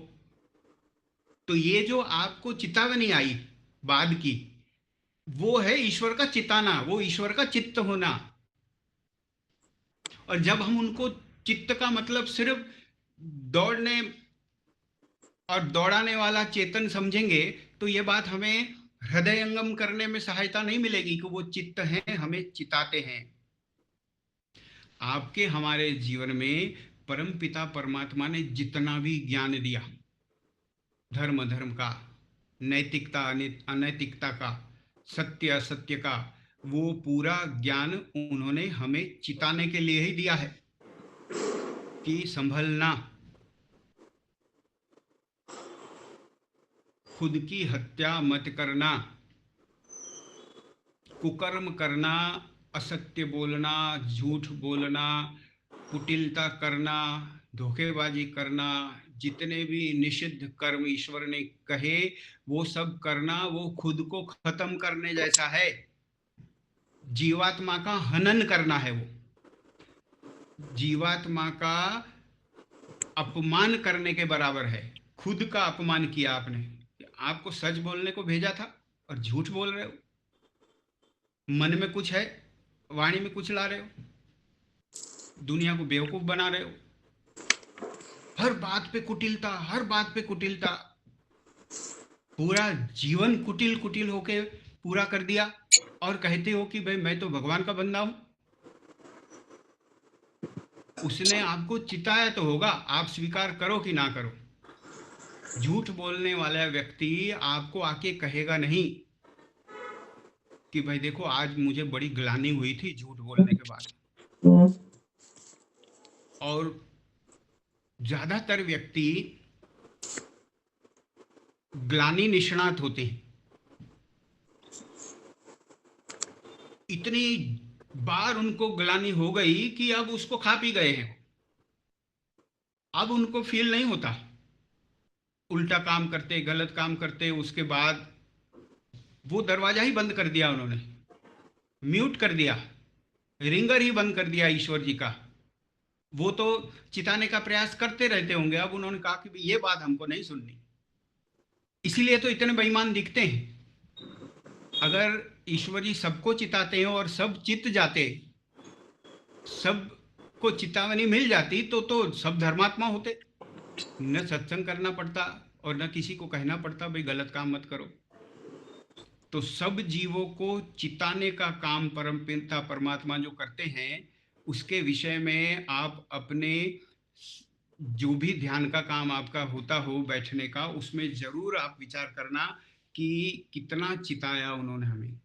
तो ये जो आपको चेतावनी आई बाद की, वो है ईश्वर का चिताना, वो ईश्वर का चित्त होना। और जब हम उनको चित्त का मतलब सिर्फ दौड़ने और दौड़ाने वाला चेतन समझेंगे, तो ये बात हमें हृदयंगम करने में सहायता नहीं मिलेगी कि वो चित्त हैं, हमें चिताते हैं। आपके हमारे जीवन में परम पिता परमात्मा ने जितना भी ज्ञान दिया, धर्म धर्म का, नैतिकता अनैतिकता का, सत्य असत्य का, वो पूरा ज्ञान उन्होंने हमें चिताने के लिए ही दिया है कि संभलना, खुद की हत्या मत करना, कुकर्म करना, असत्य बोलना, झूठ बोलना, कुटिलता करना, धोखेबाजी करना, जितने भी निषिद्ध कर्म ईश्वर ने कहे वो सब करना, वो खुद को खत्म करने जैसा है। जीवात्मा का हनन करना है, वो जीवात्मा का अपमान करने के बराबर है। खुद का अपमान किया आपने, आपको सच बोलने को भेजा था और झूठ बोल रहे हो, मन में कुछ है, वाणी में कुछ ला रहे हो, दुनिया को बेवकूफ बना रहे हो, हर बात पे कुटिलता, हर बात पे कुटिलता, पूरा जीवन कुटिल कुटिल होके पूरा कर दिया, और कहते हो कि भाई मैं तो भगवान का बंदा हूं। उसने आपको चिताया तो होगा, आप स्वीकार करो कि ना करो। झूठ बोलने वाला व्यक्ति आपको आके कहेगा नहीं कि भाई देखो आज मुझे बड़ी ग्लानि हुई थी झूठ बोलने के बाद। और ज्यादातर व्यक्ति ग्लानि निष्णात होते हैं, इतनी बार उनको ग्लानि हो गई कि अब उसको खा पी गए हैं, अब उनको फील नहीं होता। उल्टा काम करते, गलत काम करते, उसके बाद वो दरवाजा ही बंद कर दिया उन्होंने, म्यूट कर दिया, रिंगर ही बंद कर दिया ईश्वर जी का। वो तो चिताने का प्रयास करते रहते होंगे, अब उन्होंने कहा कि ये बात हमको नहीं सुननी। इसीलिए तो इतने बेईमान दिखते हैं। अगर ईश्वर जी सबको चिताते हैं और सब चित जाते, सबको चितावनी मिल जाती, तो सब धर्मात्मा होते, न सत्संग करना पड़ता और ना किसी को कहना पड़ता भाई गलत काम मत करो। तो सब जीवों को चिताने का काम परम पिता परमात्मा जो करते हैं, उसके विषय में आप अपने जो भी ध्यान का काम आपका होता हो बैठने का, उसमें जरूर आप विचार करना कि कितना चिताया उन्होंने हमें।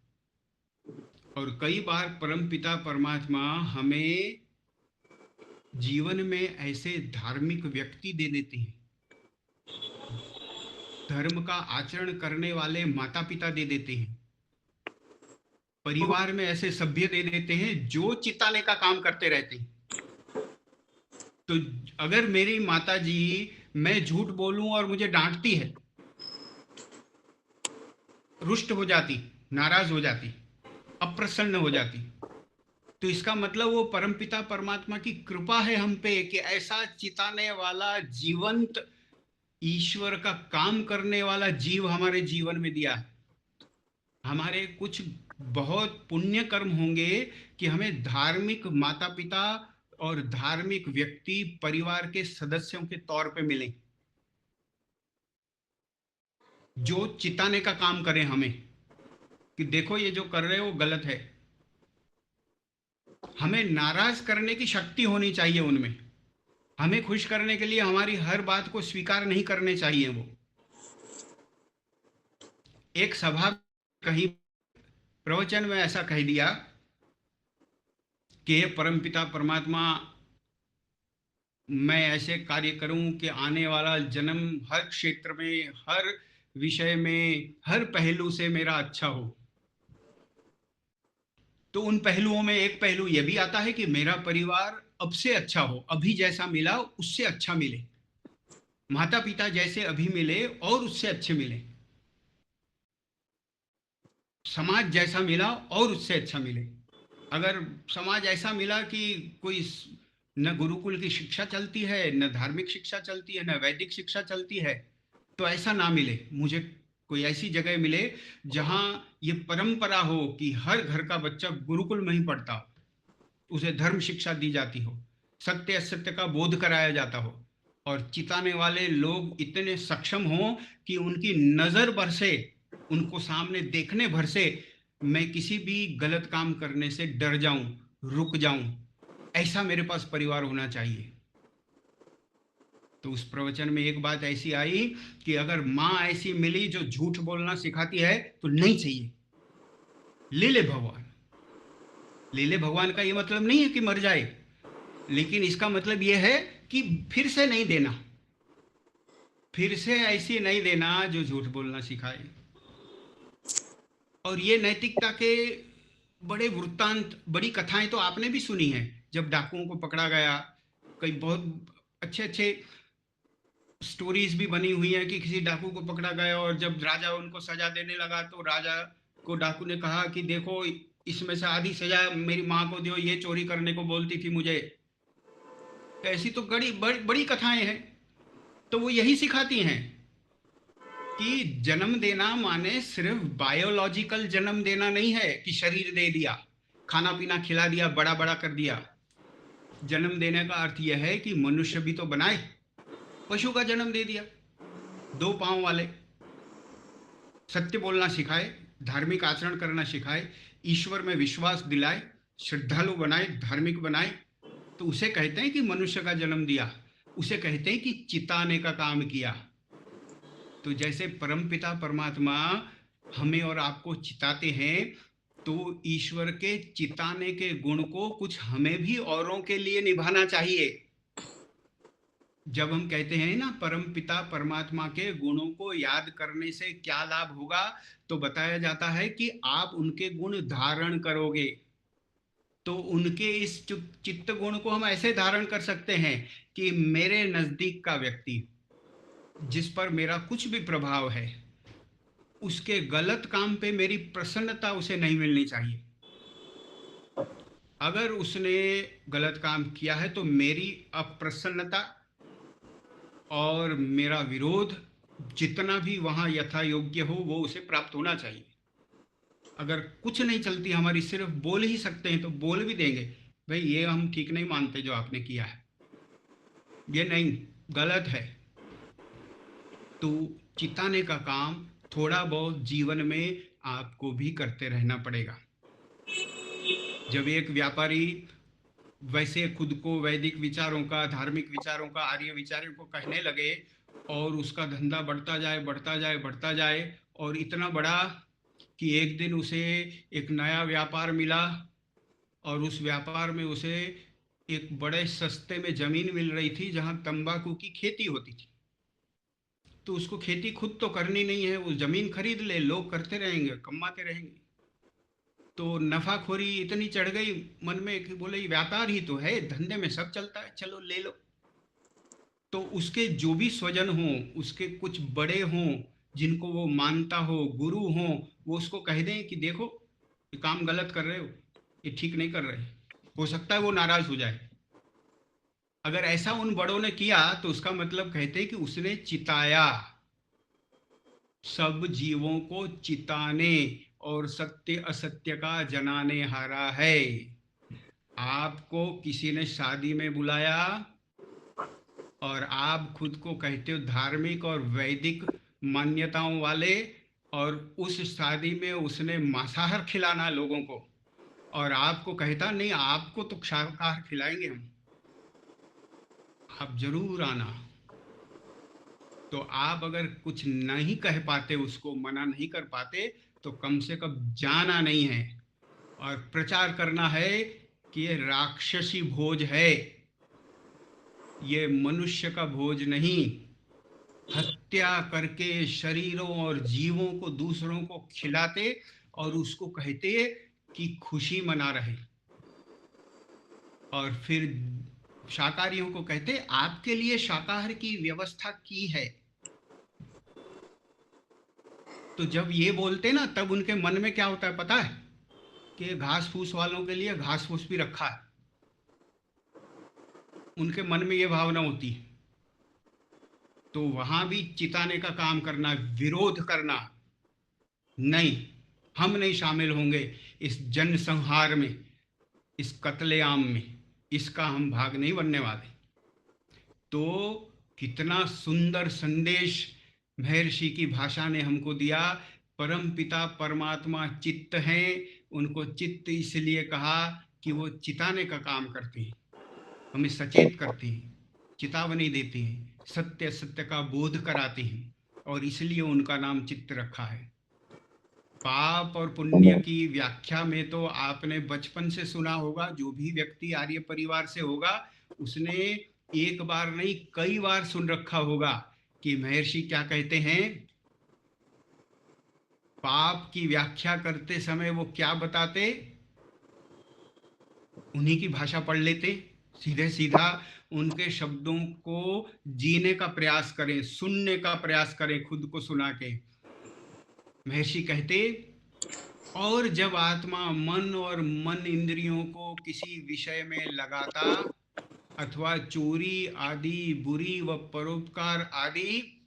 और कई बार परम पिता परमात्मा हमें जीवन में ऐसे धार्मिक व्यक्ति दे देते हैं, धर्म का आचरण करने वाले माता पिता दे देते हैं, परिवार में ऐसे सभ्य दे देते हैं जो चिताने का काम करते रहते हैं। तो अगर मेरी माता जी, मैं झूठ बोलूं और मुझे डांटती है, रुष्ट हो जाती, नाराज हो जाती, अप्रसन्न हो जाती, तो इसका मतलब वो परमपिता परमात्मा की कृपा है हम पे कि ऐसा चिताने वाला जीवंत ईश्वर का काम करने वाला जीव हमारे जीवन में दिया है। हमारे कुछ बहुत पुण्य कर्म होंगे कि हमें धार्मिक माता पिता और धार्मिक व्यक्ति परिवार के सदस्यों के तौर पे मिले, जो चिताने का काम करें हमें कि देखो ये जो कर रहे हो गलत है। हमें नाराज करने की शक्ति होनी चाहिए उनमें, हमें खुश करने के लिए हमारी हर बात को स्वीकार नहीं करने चाहिए। वो एक सभा कहीं प्रवचन में ऐसा कह दिया कि परमपिता परमात्मा, मैं ऐसे कार्य करूं कि आने वाला जन्म हर क्षेत्र में, हर विषय में, हर पहलू से मेरा अच्छा हो। तो उन पहलुओं में एक पहलू यह भी आता है कि मेरा परिवार अब से अच्छा हो, अभी जैसा मिला उससे अच्छा मिले, माता पिता जैसे अभी मिले और उससे अच्छे मिले, समाज जैसा मिला और उससे अच्छा मिले। अगर समाज ऐसा मिला कि कोई न गुरुकुल की शिक्षा चलती है, न धार्मिक शिक्षा चलती है, न वैदिक शिक्षा चलती है, तो ऐसा ना मिले मुझे। कोई ऐसी जगह मिले जहां ये परंपरा हो कि हर घर का बच्चा गुरुकुल में ही पढ़ता हो, उसे धर्म शिक्षा दी जाती हो, सत्य असत्य का बोध कराया जाता हो, और चिताने वाले लोग इतने सक्षम हों कि उनकी नजर भर से, उनको सामने देखने भर से मैं किसी भी गलत काम करने से डर जाऊं, रुक जाऊं। ऐसा मेरे पास परिवार होना चाहिए। तो उस प्रवचन में एक बात ऐसी आई कि अगर माँ ऐसी मिली जो झूठ बोलना सिखाती है तो नहीं चाहिए, ले ले भगवान। ले ले भगवान का ये मतलब नहीं है कि मर जाए, लेकिन इसका मतलब ये है कि फिर से नहीं देना, फिर से ऐसी नहीं देना जो झूठ बोलना सिखाए। और ये नैतिकता के बड़े वृत्तांत, बड़ी कथाएं तो आपने भी सुनी हैं। जब डाकुओं को पकड़ा गया, कई बहुत अच्छे अच्छे स्टोरीज भी बनी हुई है कि किसी डाकू को पकड़ा गया और जब राजा उनको सजा देने लगा तो राजा को डाकू ने कहा कि देखो, इसमें से आधी सजा मेरी माँ को दो, ये चोरी करने को बोलती थी मुझे। ऐसी तो बड़ी बड़ी कथाएं हैं। तो वो यही सिखाती हैं कि जन्म देना माने सिर्फ बायोलॉजिकल जन्म देना नहीं है कि शरीर दे दिया, खाना पीना खिला दिया, बड़ा बड़ा कर दिया। जन्म देने का अर्थ यह है कि मनुष्य भी तो बनाए, पशु का जन्म दे दिया, दो पांव वाले, सत्य बोलना सिखाए, धार्मिक आचरण करना सिखाए, ईश्वर में विश्वास दिलाए, श्रद्धालु बनाए, धार्मिक बनाए। तो उसे कहते हैं कि मनुष्य का जन्म दिया, उसे कहते हैं कि चिताने का काम किया। तो जैसे परमपिता परमात्मा हमें और आपको चिताते हैं, तो ईश्वर के चिताने के गुण को कुछ हमें भी औरों के लिए निभाना चाहिए। जब हम कहते हैं ना परम पिता परमात्मा के गुणों को याद करने से क्या लाभ होगा, तो बताया जाता है कि आप उनके गुण धारण करोगे। तो उनके इस चित्त गुण को हम ऐसे धारण कर सकते हैं कि मेरे नजदीक का व्यक्ति जिस पर मेरा कुछ भी प्रभाव है, उसके गलत काम पे मेरी प्रसन्नता उसे नहीं मिलनी चाहिए। अगर उसने गलत काम किया है तो मेरी अप्रसन्नता और मेरा विरोध जितना भी वहां यथा योग्य हो वो उसे प्राप्त होना चाहिए। अगर कुछ नहीं चलती हमारी, सिर्फ बोल ही सकते हैं तो बोल भी देंगे, भाई ये हम ठीक नहीं मानते जो आपने किया है, ये नहीं, गलत है। तो चिताने का काम थोड़ा बहुत जीवन में आपको भी करते रहना पड़ेगा। जब एक व्यापारी वैसे खुद को वैदिक विचारों का, धार्मिक विचारों का, आर्य विचारों को कहने लगे और उसका धंधा बढ़ता जाए बढ़ता जाए बढ़ता जाए और इतना बड़ा कि एक दिन उसे एक नया व्यापार मिला और उस व्यापार में उसे एक बड़े सस्ते में जमीन मिल रही थी जहां तंबाकू की खेती होती थी। तो उसको खेती खुद तो करनी नहीं है, वो जमीन खरीद ले, लोग करते रहेंगे, कमाते रहेंगे। तो नफाखोरी इतनी चढ़ गई मन में कि बोले ये व्यापार ही तो है, धंधे में सब चलता है, चलो ले लो। तो उसके जो भी स्वजन हों, उसके कुछ बड़े हों जिनको वो मानता हो, गुरु हों, वो उसको कह दें कि देखो ये काम गलत कर रहे हो, ये ठीक नहीं कर रहे। हो सकता है वो नाराज हो जाए। अगर ऐसा उन बड़ों ने किया तो उसका मतलब कहते हैं कि उसने चिताया, सब जीवों को चिताने और सत्य असत्य का जनाने हारा है। आपको किसी ने शादी में बुलाया और आप खुद को कहते हो धार्मिक और वैदिक मान्यताओं वाले, और उस शादी में उसने मांसाहार खिलाना लोगों को, और आपको कहता नहीं आपको तो शाकाहार खिलाएंगे हम, आप जरूर आना। तो आप अगर कुछ नहीं कह पाते, उसको मना नहीं कर पाते, तो कम से कम जाना नहीं है और प्रचार करना है कि ये राक्षसी भोज है, ये मनुष्य का भोज नहीं। हत्या करके शरीरों और जीवों को दूसरों को खिलाते और उसको कहते कि खुशी मना रहे। और फिर शाकाहारियों को कहते आपके लिए शाकाहार की व्यवस्था की है। तो जब ये बोलते ना तब उनके मन में क्या होता है पता है, कि घास फूस वालों के लिए घास फूस भी रखा है। उनके मन में ये भावना होती है। तो वहां भी चिताने का काम करना, विरोध करना, नहीं हम नहीं शामिल होंगे इस जनसंहार में, इस कत्लेआम में, इसका हम भाग नहीं बनने वाले। तो कितना सुंदर संदेश महर्षि की भाषा ने हमको दिया। परम पिता परमात्मा चित्त हैं, उनको चित्त इसलिए कहा कि वो चिताने का काम करते हैं, हमें सचेत करते हैं, चेतावनी देते हैं, सत्य सत्य का बोध कराते हैं, और इसलिए उनका नाम चित्त रखा है। पाप और पुण्य की व्याख्या में तो आपने बचपन से सुना होगा, जो भी व्यक्ति आर्य परिवार से होगा उसने एक बार नहीं कई बार सुन रखा होगा कि महर्षि क्या कहते हैं। पाप की व्याख्या करते समय वो क्या बताते, उन्हीं की भाषा पढ़ लेते, सीधे सीधा उनके शब्दों को जीने का प्रयास करें, सुनने का प्रयास करें, खुद को सुना के। महर्षि कहते, और जब आत्मा मन और मन इंद्रियों को किसी विषय में लगाता अथवा चोरी आदि बुरी व परोपकार आदि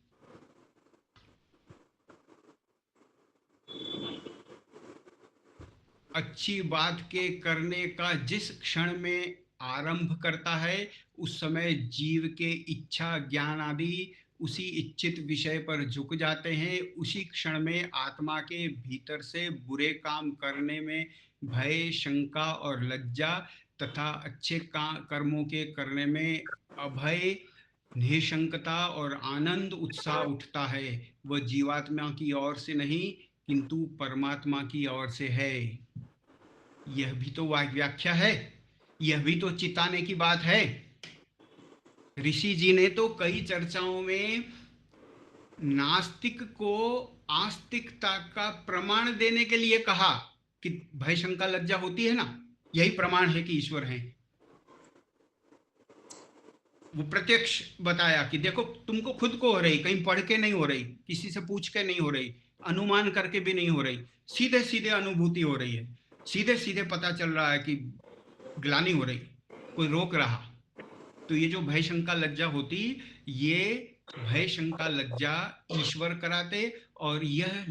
अच्छी बात के करने का जिस क्षण में आरंभ करता है, उस समय जीव के इच्छा ज्ञान आदि उसी इच्छित विषय पर झुक जाते हैं। उसी क्षण में आत्मा के भीतर से बुरे काम करने में भय, शंका और लज्जा तथा अच्छे कर्मों के करने में अभय, निशंकता और आनंद उत्साह उठता है। वह जीवात्मा की ओर से नहीं किंतु परमात्मा की ओर से है। यह भी तो व्याख्या है, यह भी तो चिताने की बात है। ऋषि जी ने तो कई चर्चाओं में नास्तिक को आस्तिकता का प्रमाण देने के लिए कहा कि भय शंका लज्जा होती है ना, यही प्रमाण है कि ईश्वर है। वो प्रत्यक्ष बताया कि देखो तुमको खुद को हो रही, कहीं पढ़ के नहीं हो रही, किसी से पूछ के नहीं हो रही, अनुमान करके भी नहीं हो रही, सीधे सीधे अनुभूति हो रही है, सीधे सीधे पता चल रहा है कि ग्लानि हो रही, कोई रोक रहा। तो ये जो भय शंका लज्जा होती, ये भय शंका लज्जा ईश्वर कराते, और यह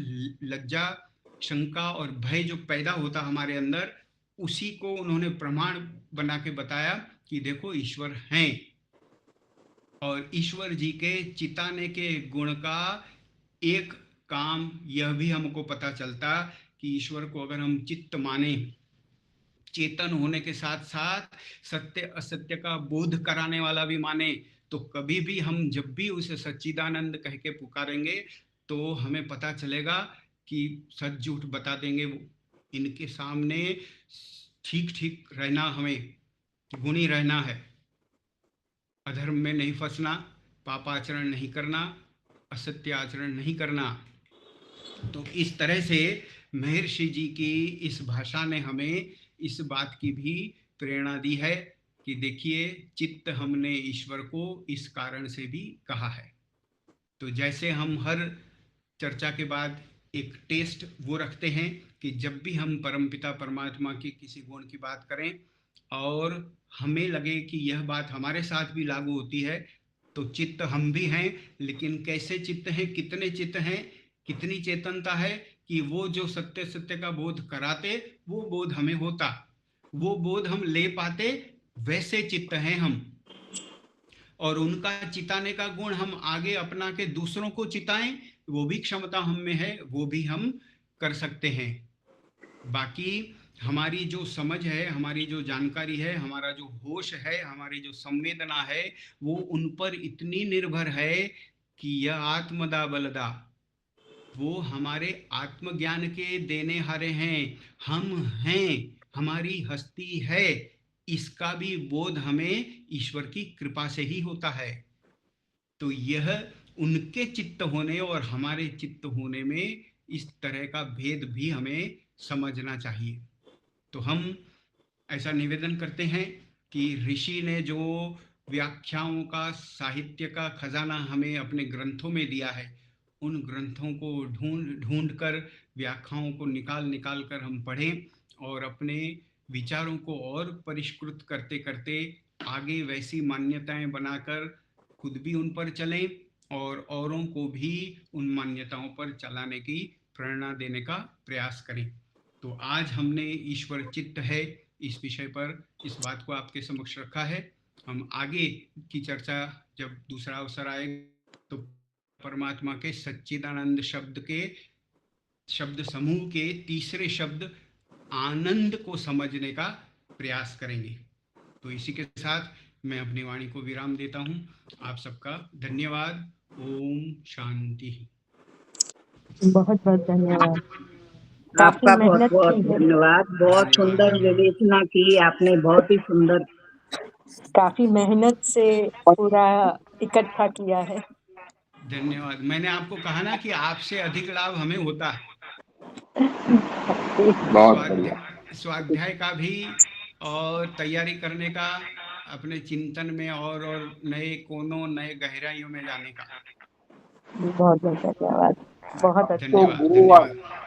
लज्जा शंका और भय जो पैदा होता हमारे अंदर, उसी को उन्होंने प्रमाण बना के बताया कि देखो ईश्वर हैं। और ईश्वर जी के चिताने के गुण का एक काम यह भी हमको पता चलता कि ईश्वर को अगर हम चित्त माने, चेतन होने के साथ साथ सत्य असत्य का बोध कराने वाला भी माने, तो कभी भी हम जब भी उसे सच्चिदानंद कह के पुकारेंगे तो हमें पता चलेगा कि सच झूठ बता देंगे वो। इनके सामने ठीक ठीक रहना, हमें गुणी रहना है, अधर्म में नहीं फंसना, पापाचरण नहीं करना, असत्य आचरण नहीं करना। तो इस तरह से महर्षि जी की इस भाषा ने हमें इस बात की भी प्रेरणा दी है कि देखिए, चित्त हमने ईश्वर को इस कारण से भी कहा है। तो जैसे हम हर चर्चा के बाद एक टेस्ट वो रखते हैं कि जब भी हम परमपिता परमात्मा की किसी गुण की बात करें और हमें लगे कि यह बात हमारे साथ भी लागू होती है, तो चित्त हम भी हैं, लेकिन कैसे चित्त हैं, कितने चित्त हैं, कितनी चेतनता है कि वो जो सत्य सत्य का बोध कराते वो बोध हमें होता, वो बोध हम ले पाते, वैसे चित्त हैं हम। और उनका चिताने का गुण हम आगे अपना के दूसरों को चिताएं, वो भी क्षमता हम में है, वो भी हम कर सकते हैं। बाकी हमारी जो समझ है, हमारी जो जानकारी है, हमारा जो होश है, हमारी जो संवेदना है, वो उन पर इतनी निर्भर है कि यह आत्मदा बलदा, वो हमारे आत्मज्ञान के देने हारे हैं। हम हैं, हमारी हस्ती है, इसका भी बोध हमें ईश्वर की कृपा से ही होता है। तो यह उनके चित्त होने और हमारे चित्त होने में इस तरह का भेद भी हमें समझना चाहिए। तो हम ऐसा निवेदन करते हैं कि ऋषि ने जो व्याख्याओं का, साहित्य का खजाना हमें अपने ग्रंथों में दिया है, उन ग्रंथों को ढूंढ ढूंढ कर, व्याख्याओं को निकाल निकाल कर हम पढ़ें और अपने विचारों को और परिष्कृत करते करते आगे वैसी मान्यताएं बनाकर खुद भी उन पर चलें और औरों को भी उन मान्यताओं पर चलाने की प्रेरणा देने का प्रयास करें। तो आज हमने ईश्वर चित्त है इस विषय पर इस बात को आपके समक्ष रखा है। हम आगे की चर्चा जब दूसरा अवसर आए तो परमात्मा के सच्चिदानंद शब्द के शब्द समूह के तीसरे शब्द आनंद को समझने का प्रयास करेंगे। तो इसी के साथ मैं अपनी वाणी को विराम देता हूं। आप सबका धन्यवाद। ओम शांति। बहुत बहुत धन्यवाद। काफी आपका बहुत मेहनत बहुत की है, धन्यवाद। बहुत सुंदर विवेचना की आपने, बहुत ही सुंदर। काफी मेहनत से पूरा इकट्ठा किया है। धन्यवाद। मैंने आपको कहा ना कि आपसे अधिक लाभ हमें होता है। बहुत बढ़िया। स्वाध्याय का भी और तैयारी करने का, अपने चिंतन में और नए कोनों, नए गहराइयों में जाने का। बहुत बहुत धन्यवाद। बहुत अच्छा। तो धन्यवाद धन्यवाद।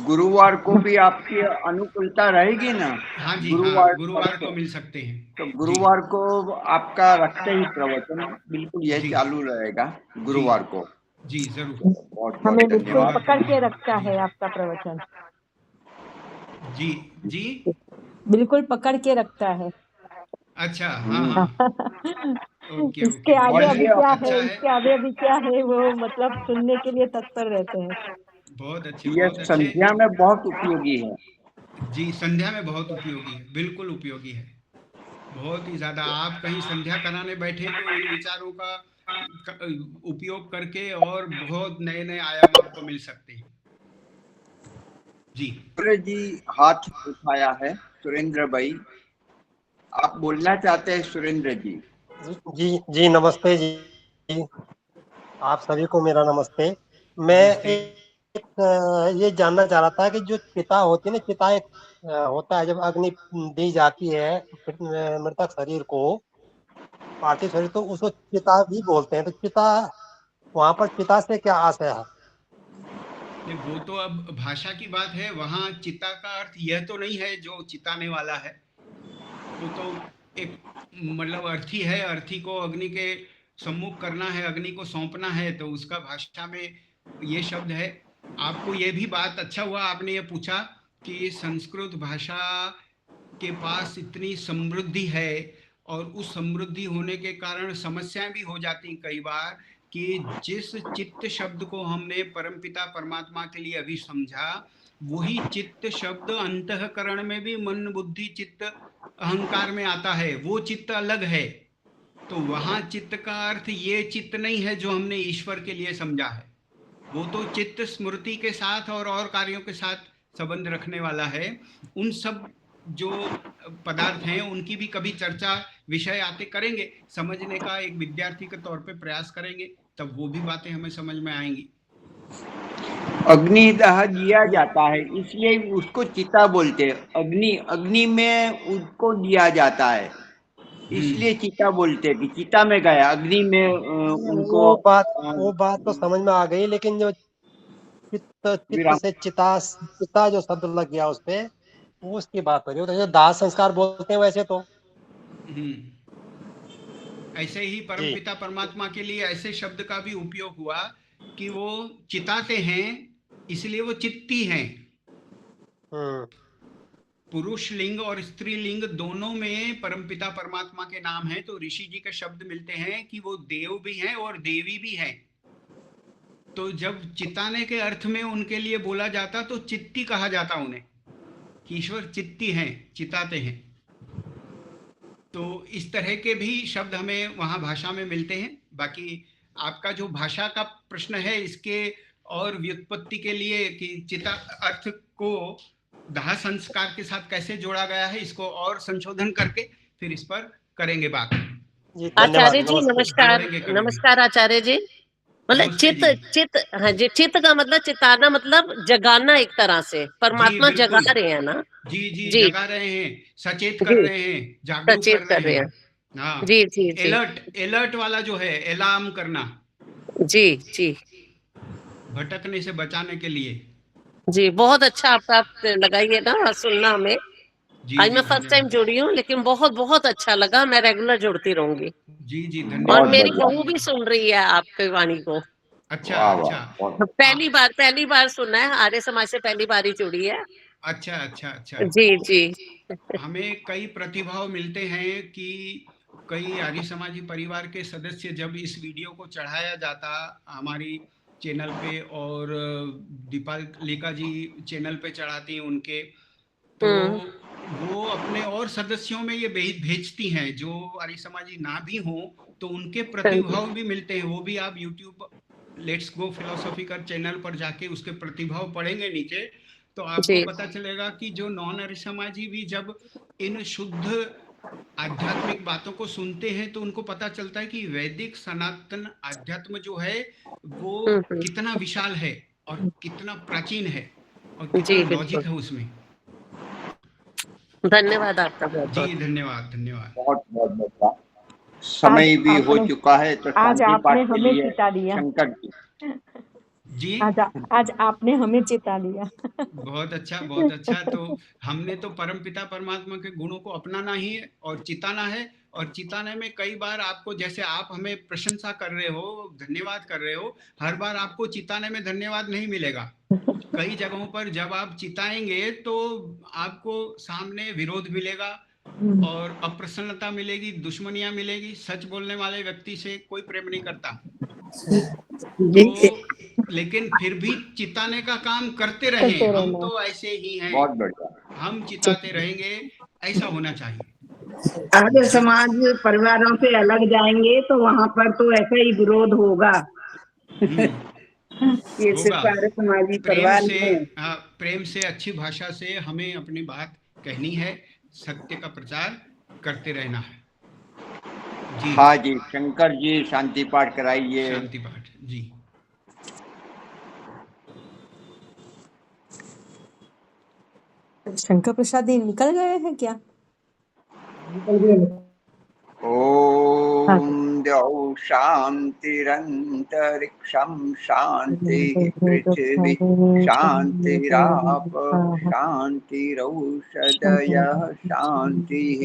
गुरुवार को भी आपकी अनुकूलता रहेगी ना? हाँ जी, हाँ, गुरुवार गुरुवार को मिल सकते हैं। तो जी गुरुवार को आपका रखते ही प्रवचन बिल्कुल यह जी चालू रहेगा जी गुरुवार को। जी, जरूर। बहुत हमें बहुत बिल्कुल धन्यवाद। पकड़ के रखता है आपका प्रवचन, जी जी। बिल्कुल पकड़ के रखता है। अच्छा, हाँ हाँ, ओके इसके ओके, आगे बढ़िया अभी है, क्या है, अच्छा है। इसके आगे अभी क्या है, वो मतलब सुनने के लिए तत्पर रहते हैं। बहुत अच्छे, यह बहुत अच्छे। संध्या में बहुत उपयोगी है। जी, संध्या में बहुत उपयोगी है, बिल्कुल उपयोगी है, बहुत ही ज्यादा। आप कहीं संध्या कराने बैठे तो इन विचारों का उपयोग करके और बहुत नए नए आयाम आपको मिल सकते हैं। जी सुरेंद्र जी हाथ उठाया है। सुरेंद्र भाई, आप बोलना चाहते हैं? सुरेंद्र जी। जी जी, नमस्ते जी। आप सभी को मेरा नमस्ते। मैं नमस्ते। ये जानना चाह रहा था कि जो चिता होती है ना, चिता एक होता है जब अग्नि दी जाती है मृतक शरीर को, पार्थिव शरीर, तो उसको चिता भी बोलते हैं। तो चिता, वहां पर चिता से क्या आशय है? नहीं, वो तो अब भाषा की बात है। वहाँ चिता का अर्थ यह तो नहीं है जो चिताने वाला है, वो तो एक मतलब अर्थी है, अर्थी को अग्नि के सम्मुख करना है, अग्नि को सौंपना है, तो उसका भाषा में ये शब्द है। आपको ये भी बात, अच्छा हुआ आपने ये पूछा कि संस्कृत भाषा के पास इतनी समृद्धि है और उस समृद्धि होने के कारण समस्याएं भी हो जाती कई बार कि जिस चित्त शब्द को हमने परमपिता परमात्मा के लिए अभी समझा, वही चित्त शब्द अंतःकरण में भी मन बुद्धि चित्त अहंकार में आता है, वो चित्त अलग है। तो वहां चित्त का अर्थ ये चित्त नहीं है जो हमने ईश्वर के लिए समझा है, वो तो चित्त स्मृति के साथ और कार्यों के साथ संबंध रखने वाला है। उन सब जो पदार्थ हैं उनकी भी कभी चर्चा विषय आते करेंगे, समझने का एक विद्यार्थी के तौर पे प्रयास करेंगे, तब वो भी बातें हमें समझ में आएंगी। अग्निदह दिया जाता है इसलिए उसको चिता बोलते हैं। अग्नि में उसको दिया जाता है इसलिए चिता बोलते हैं कि चिता में गया अग्नि में उनको वो बात तो समझ में आ गई, लेकिन जो चित्त से चिता जो शब्द लग गया उस पे, वो उसकी बात हो रही है। तो दाह संस्कार बोलते हैं वैसे तो। ऐसे ही परमपिता परमात्मा के लिए ऐसे शब्द का भी उपयोग हुआ कि वो चिताते हैं, इसलिए वो चित्ती हैं। पुरुष लिंग और स्त्री लिंग दोनों में परमपिता परमात्मा के नाम हैं, तो ऋषि जी के शब्द मिलते हैं कि वो देव भी हैं और देवी भी हैं। तो जब चिताने के अर्थ में उनके लिए बोला जाता तो चित्ती कहा जाता उन्हें, कि ईश्वर चित्ती हैं, चिताते हैं। तो इस तरह के भी शब्द हमें वहाँ भाषा में मिलते हैं। बाकी आपका जो भाषा का प्रश्न है, इसके और व्युत्पत्ति के लिए कि चिता अर्थ को दाह संस्कार के साथ कैसे जोड़ा गया है, इसको और संशोधन करके फिर इस पर करेंगे बात। आचार्य जी नमस्कार। नमस्कार आचार्य जी। मतलब चित्त हाँ जी, चित्त का मतलब चिताना, मतलब जगाना एक तरह से। परमात्मा जगा रहे हैं ना? जी जगा रहे हैं, सचेत कर रहे हैं, जागरूक कर रहे हैं। हाँ जी जी जी। अलर्ट वाला जो है, अलार्म करना। जी जी, भटकने से बचाने के लिए। जी बहुत अच्छा आपका लगाइए ना सुनना हमें। आज मैं फर्स्ट टाइम जुड़ी हूँ, लेकिन बहुत बहुत अच्छा लगा। मैं रेगुलर जुड़ती रहूंगी। जी धन्यवाद। और मेरी बहू भी सुन रही है आपकी वाणी को। अच्छा पहली बार सुना है, आर्य समाज से पहली बार ही जुड़ी है। अच्छा। जी जी। हमें कई प्रतिभाव मिलते हैं कि कई आर्य समाजी परिवार के सदस्य जब इस वीडियो को चढ़ाया जाता हमारी चैनल पे, और दीपालिका जी चैनल पे चढ़ाती हैं उनके, तो वो अपने और सदस्यों में ये भेजती हैं जो आर्य समाजी ना भी हों, तो उनके प्रतिभाव भी मिलते हैं। वो भी आप YouTube let's go philosophical channel पर जाके उसके प्रतिभाव पढ़ेंगे नीचे, तो आपको पता चलेगा कि जो नॉन आर्य समाजी भी जब इन शुद्ध आध्यात्मिक बातों को सुनते हैं तो उनको पता चलता है कि वैदिक सनातन आध्यात्म जो है वो कितना विशाल है और कितना प्राचीन है और कितना लॉजिक है उसमें। धन्यवाद आपका बहुत। जी धन्यवाद। बहुत समय भी हो चुका है, तो आज आपने हमें चिता दिया शंकर जी। आज आपने हमें चिता दिया। बहुत अच्छा। तो हमने तो परमपिता परमात्मा के गुणों को अपनाना ही है और चिताना है, और चिताने में कई बार आपको, जैसे आप हमें प्रशंसा कर रहे हो, धन्यवाद कर रहे हो, हर बार आपको चिताने में धन्यवाद नहीं मिलेगा। कई जगहों पर जब आप चिताएंगे तो आपको सामने विरोध मिलेगा और अप्रसन्नता मिलेगी, दुश्मनियां मिलेगी। सच बोलने वाले व्यक्ति से कोई प्रेम नहीं करता। तो लेकिन फिर भी चिताने का काम करते रहे। हम तो ऐसे ही हैं, बहुत बढ़िया, हम चिताते रहेंगे, ऐसा होना चाहिए। आर्य समाज परिवारों से अलग जाएंगे तो वहाँ पर तो ऐसा ही विरोध होगा। ये सिर्फ आर्य समाजी परिवार में प्रेम से अच्छी भाषा से हमें अपनी बात कहनी है, सत्य का प्रचार करते रहना है। जी हाँ जी, शंकर जी शांति पाठ कराइए। शांति पाठ जी। शंकर प्रसाद जी निकल गए हैं क्या? ओम द्यौ शांतिरंतरिक्षं शांति पृथ्वी शांतिराप शांतिरौषधयः शांतिः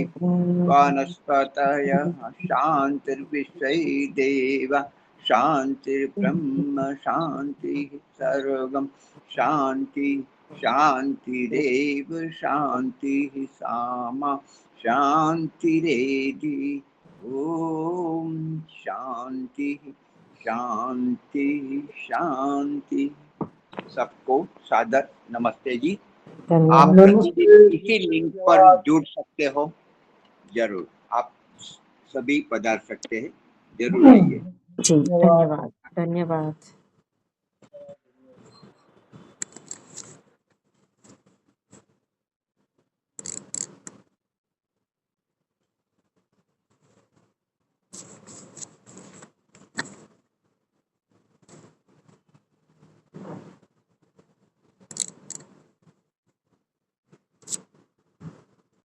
वनस्पतयः शांतिर्विश्वे देवा शांतिर्ब्रह्म शांतिः सर्वं शांति शांतिरेव शांतिः सामा शांति रेधि। ओम शांति शांति शांति। सबको सादर नमस्ते जी। आप धन्यवाद प्रतिदिन इसी लिंक पर जुड़ सकते हो, जरूर आप सभी पधार सकते हैं, जरूर आइए। जी, धन्यवाद धन्यवाद।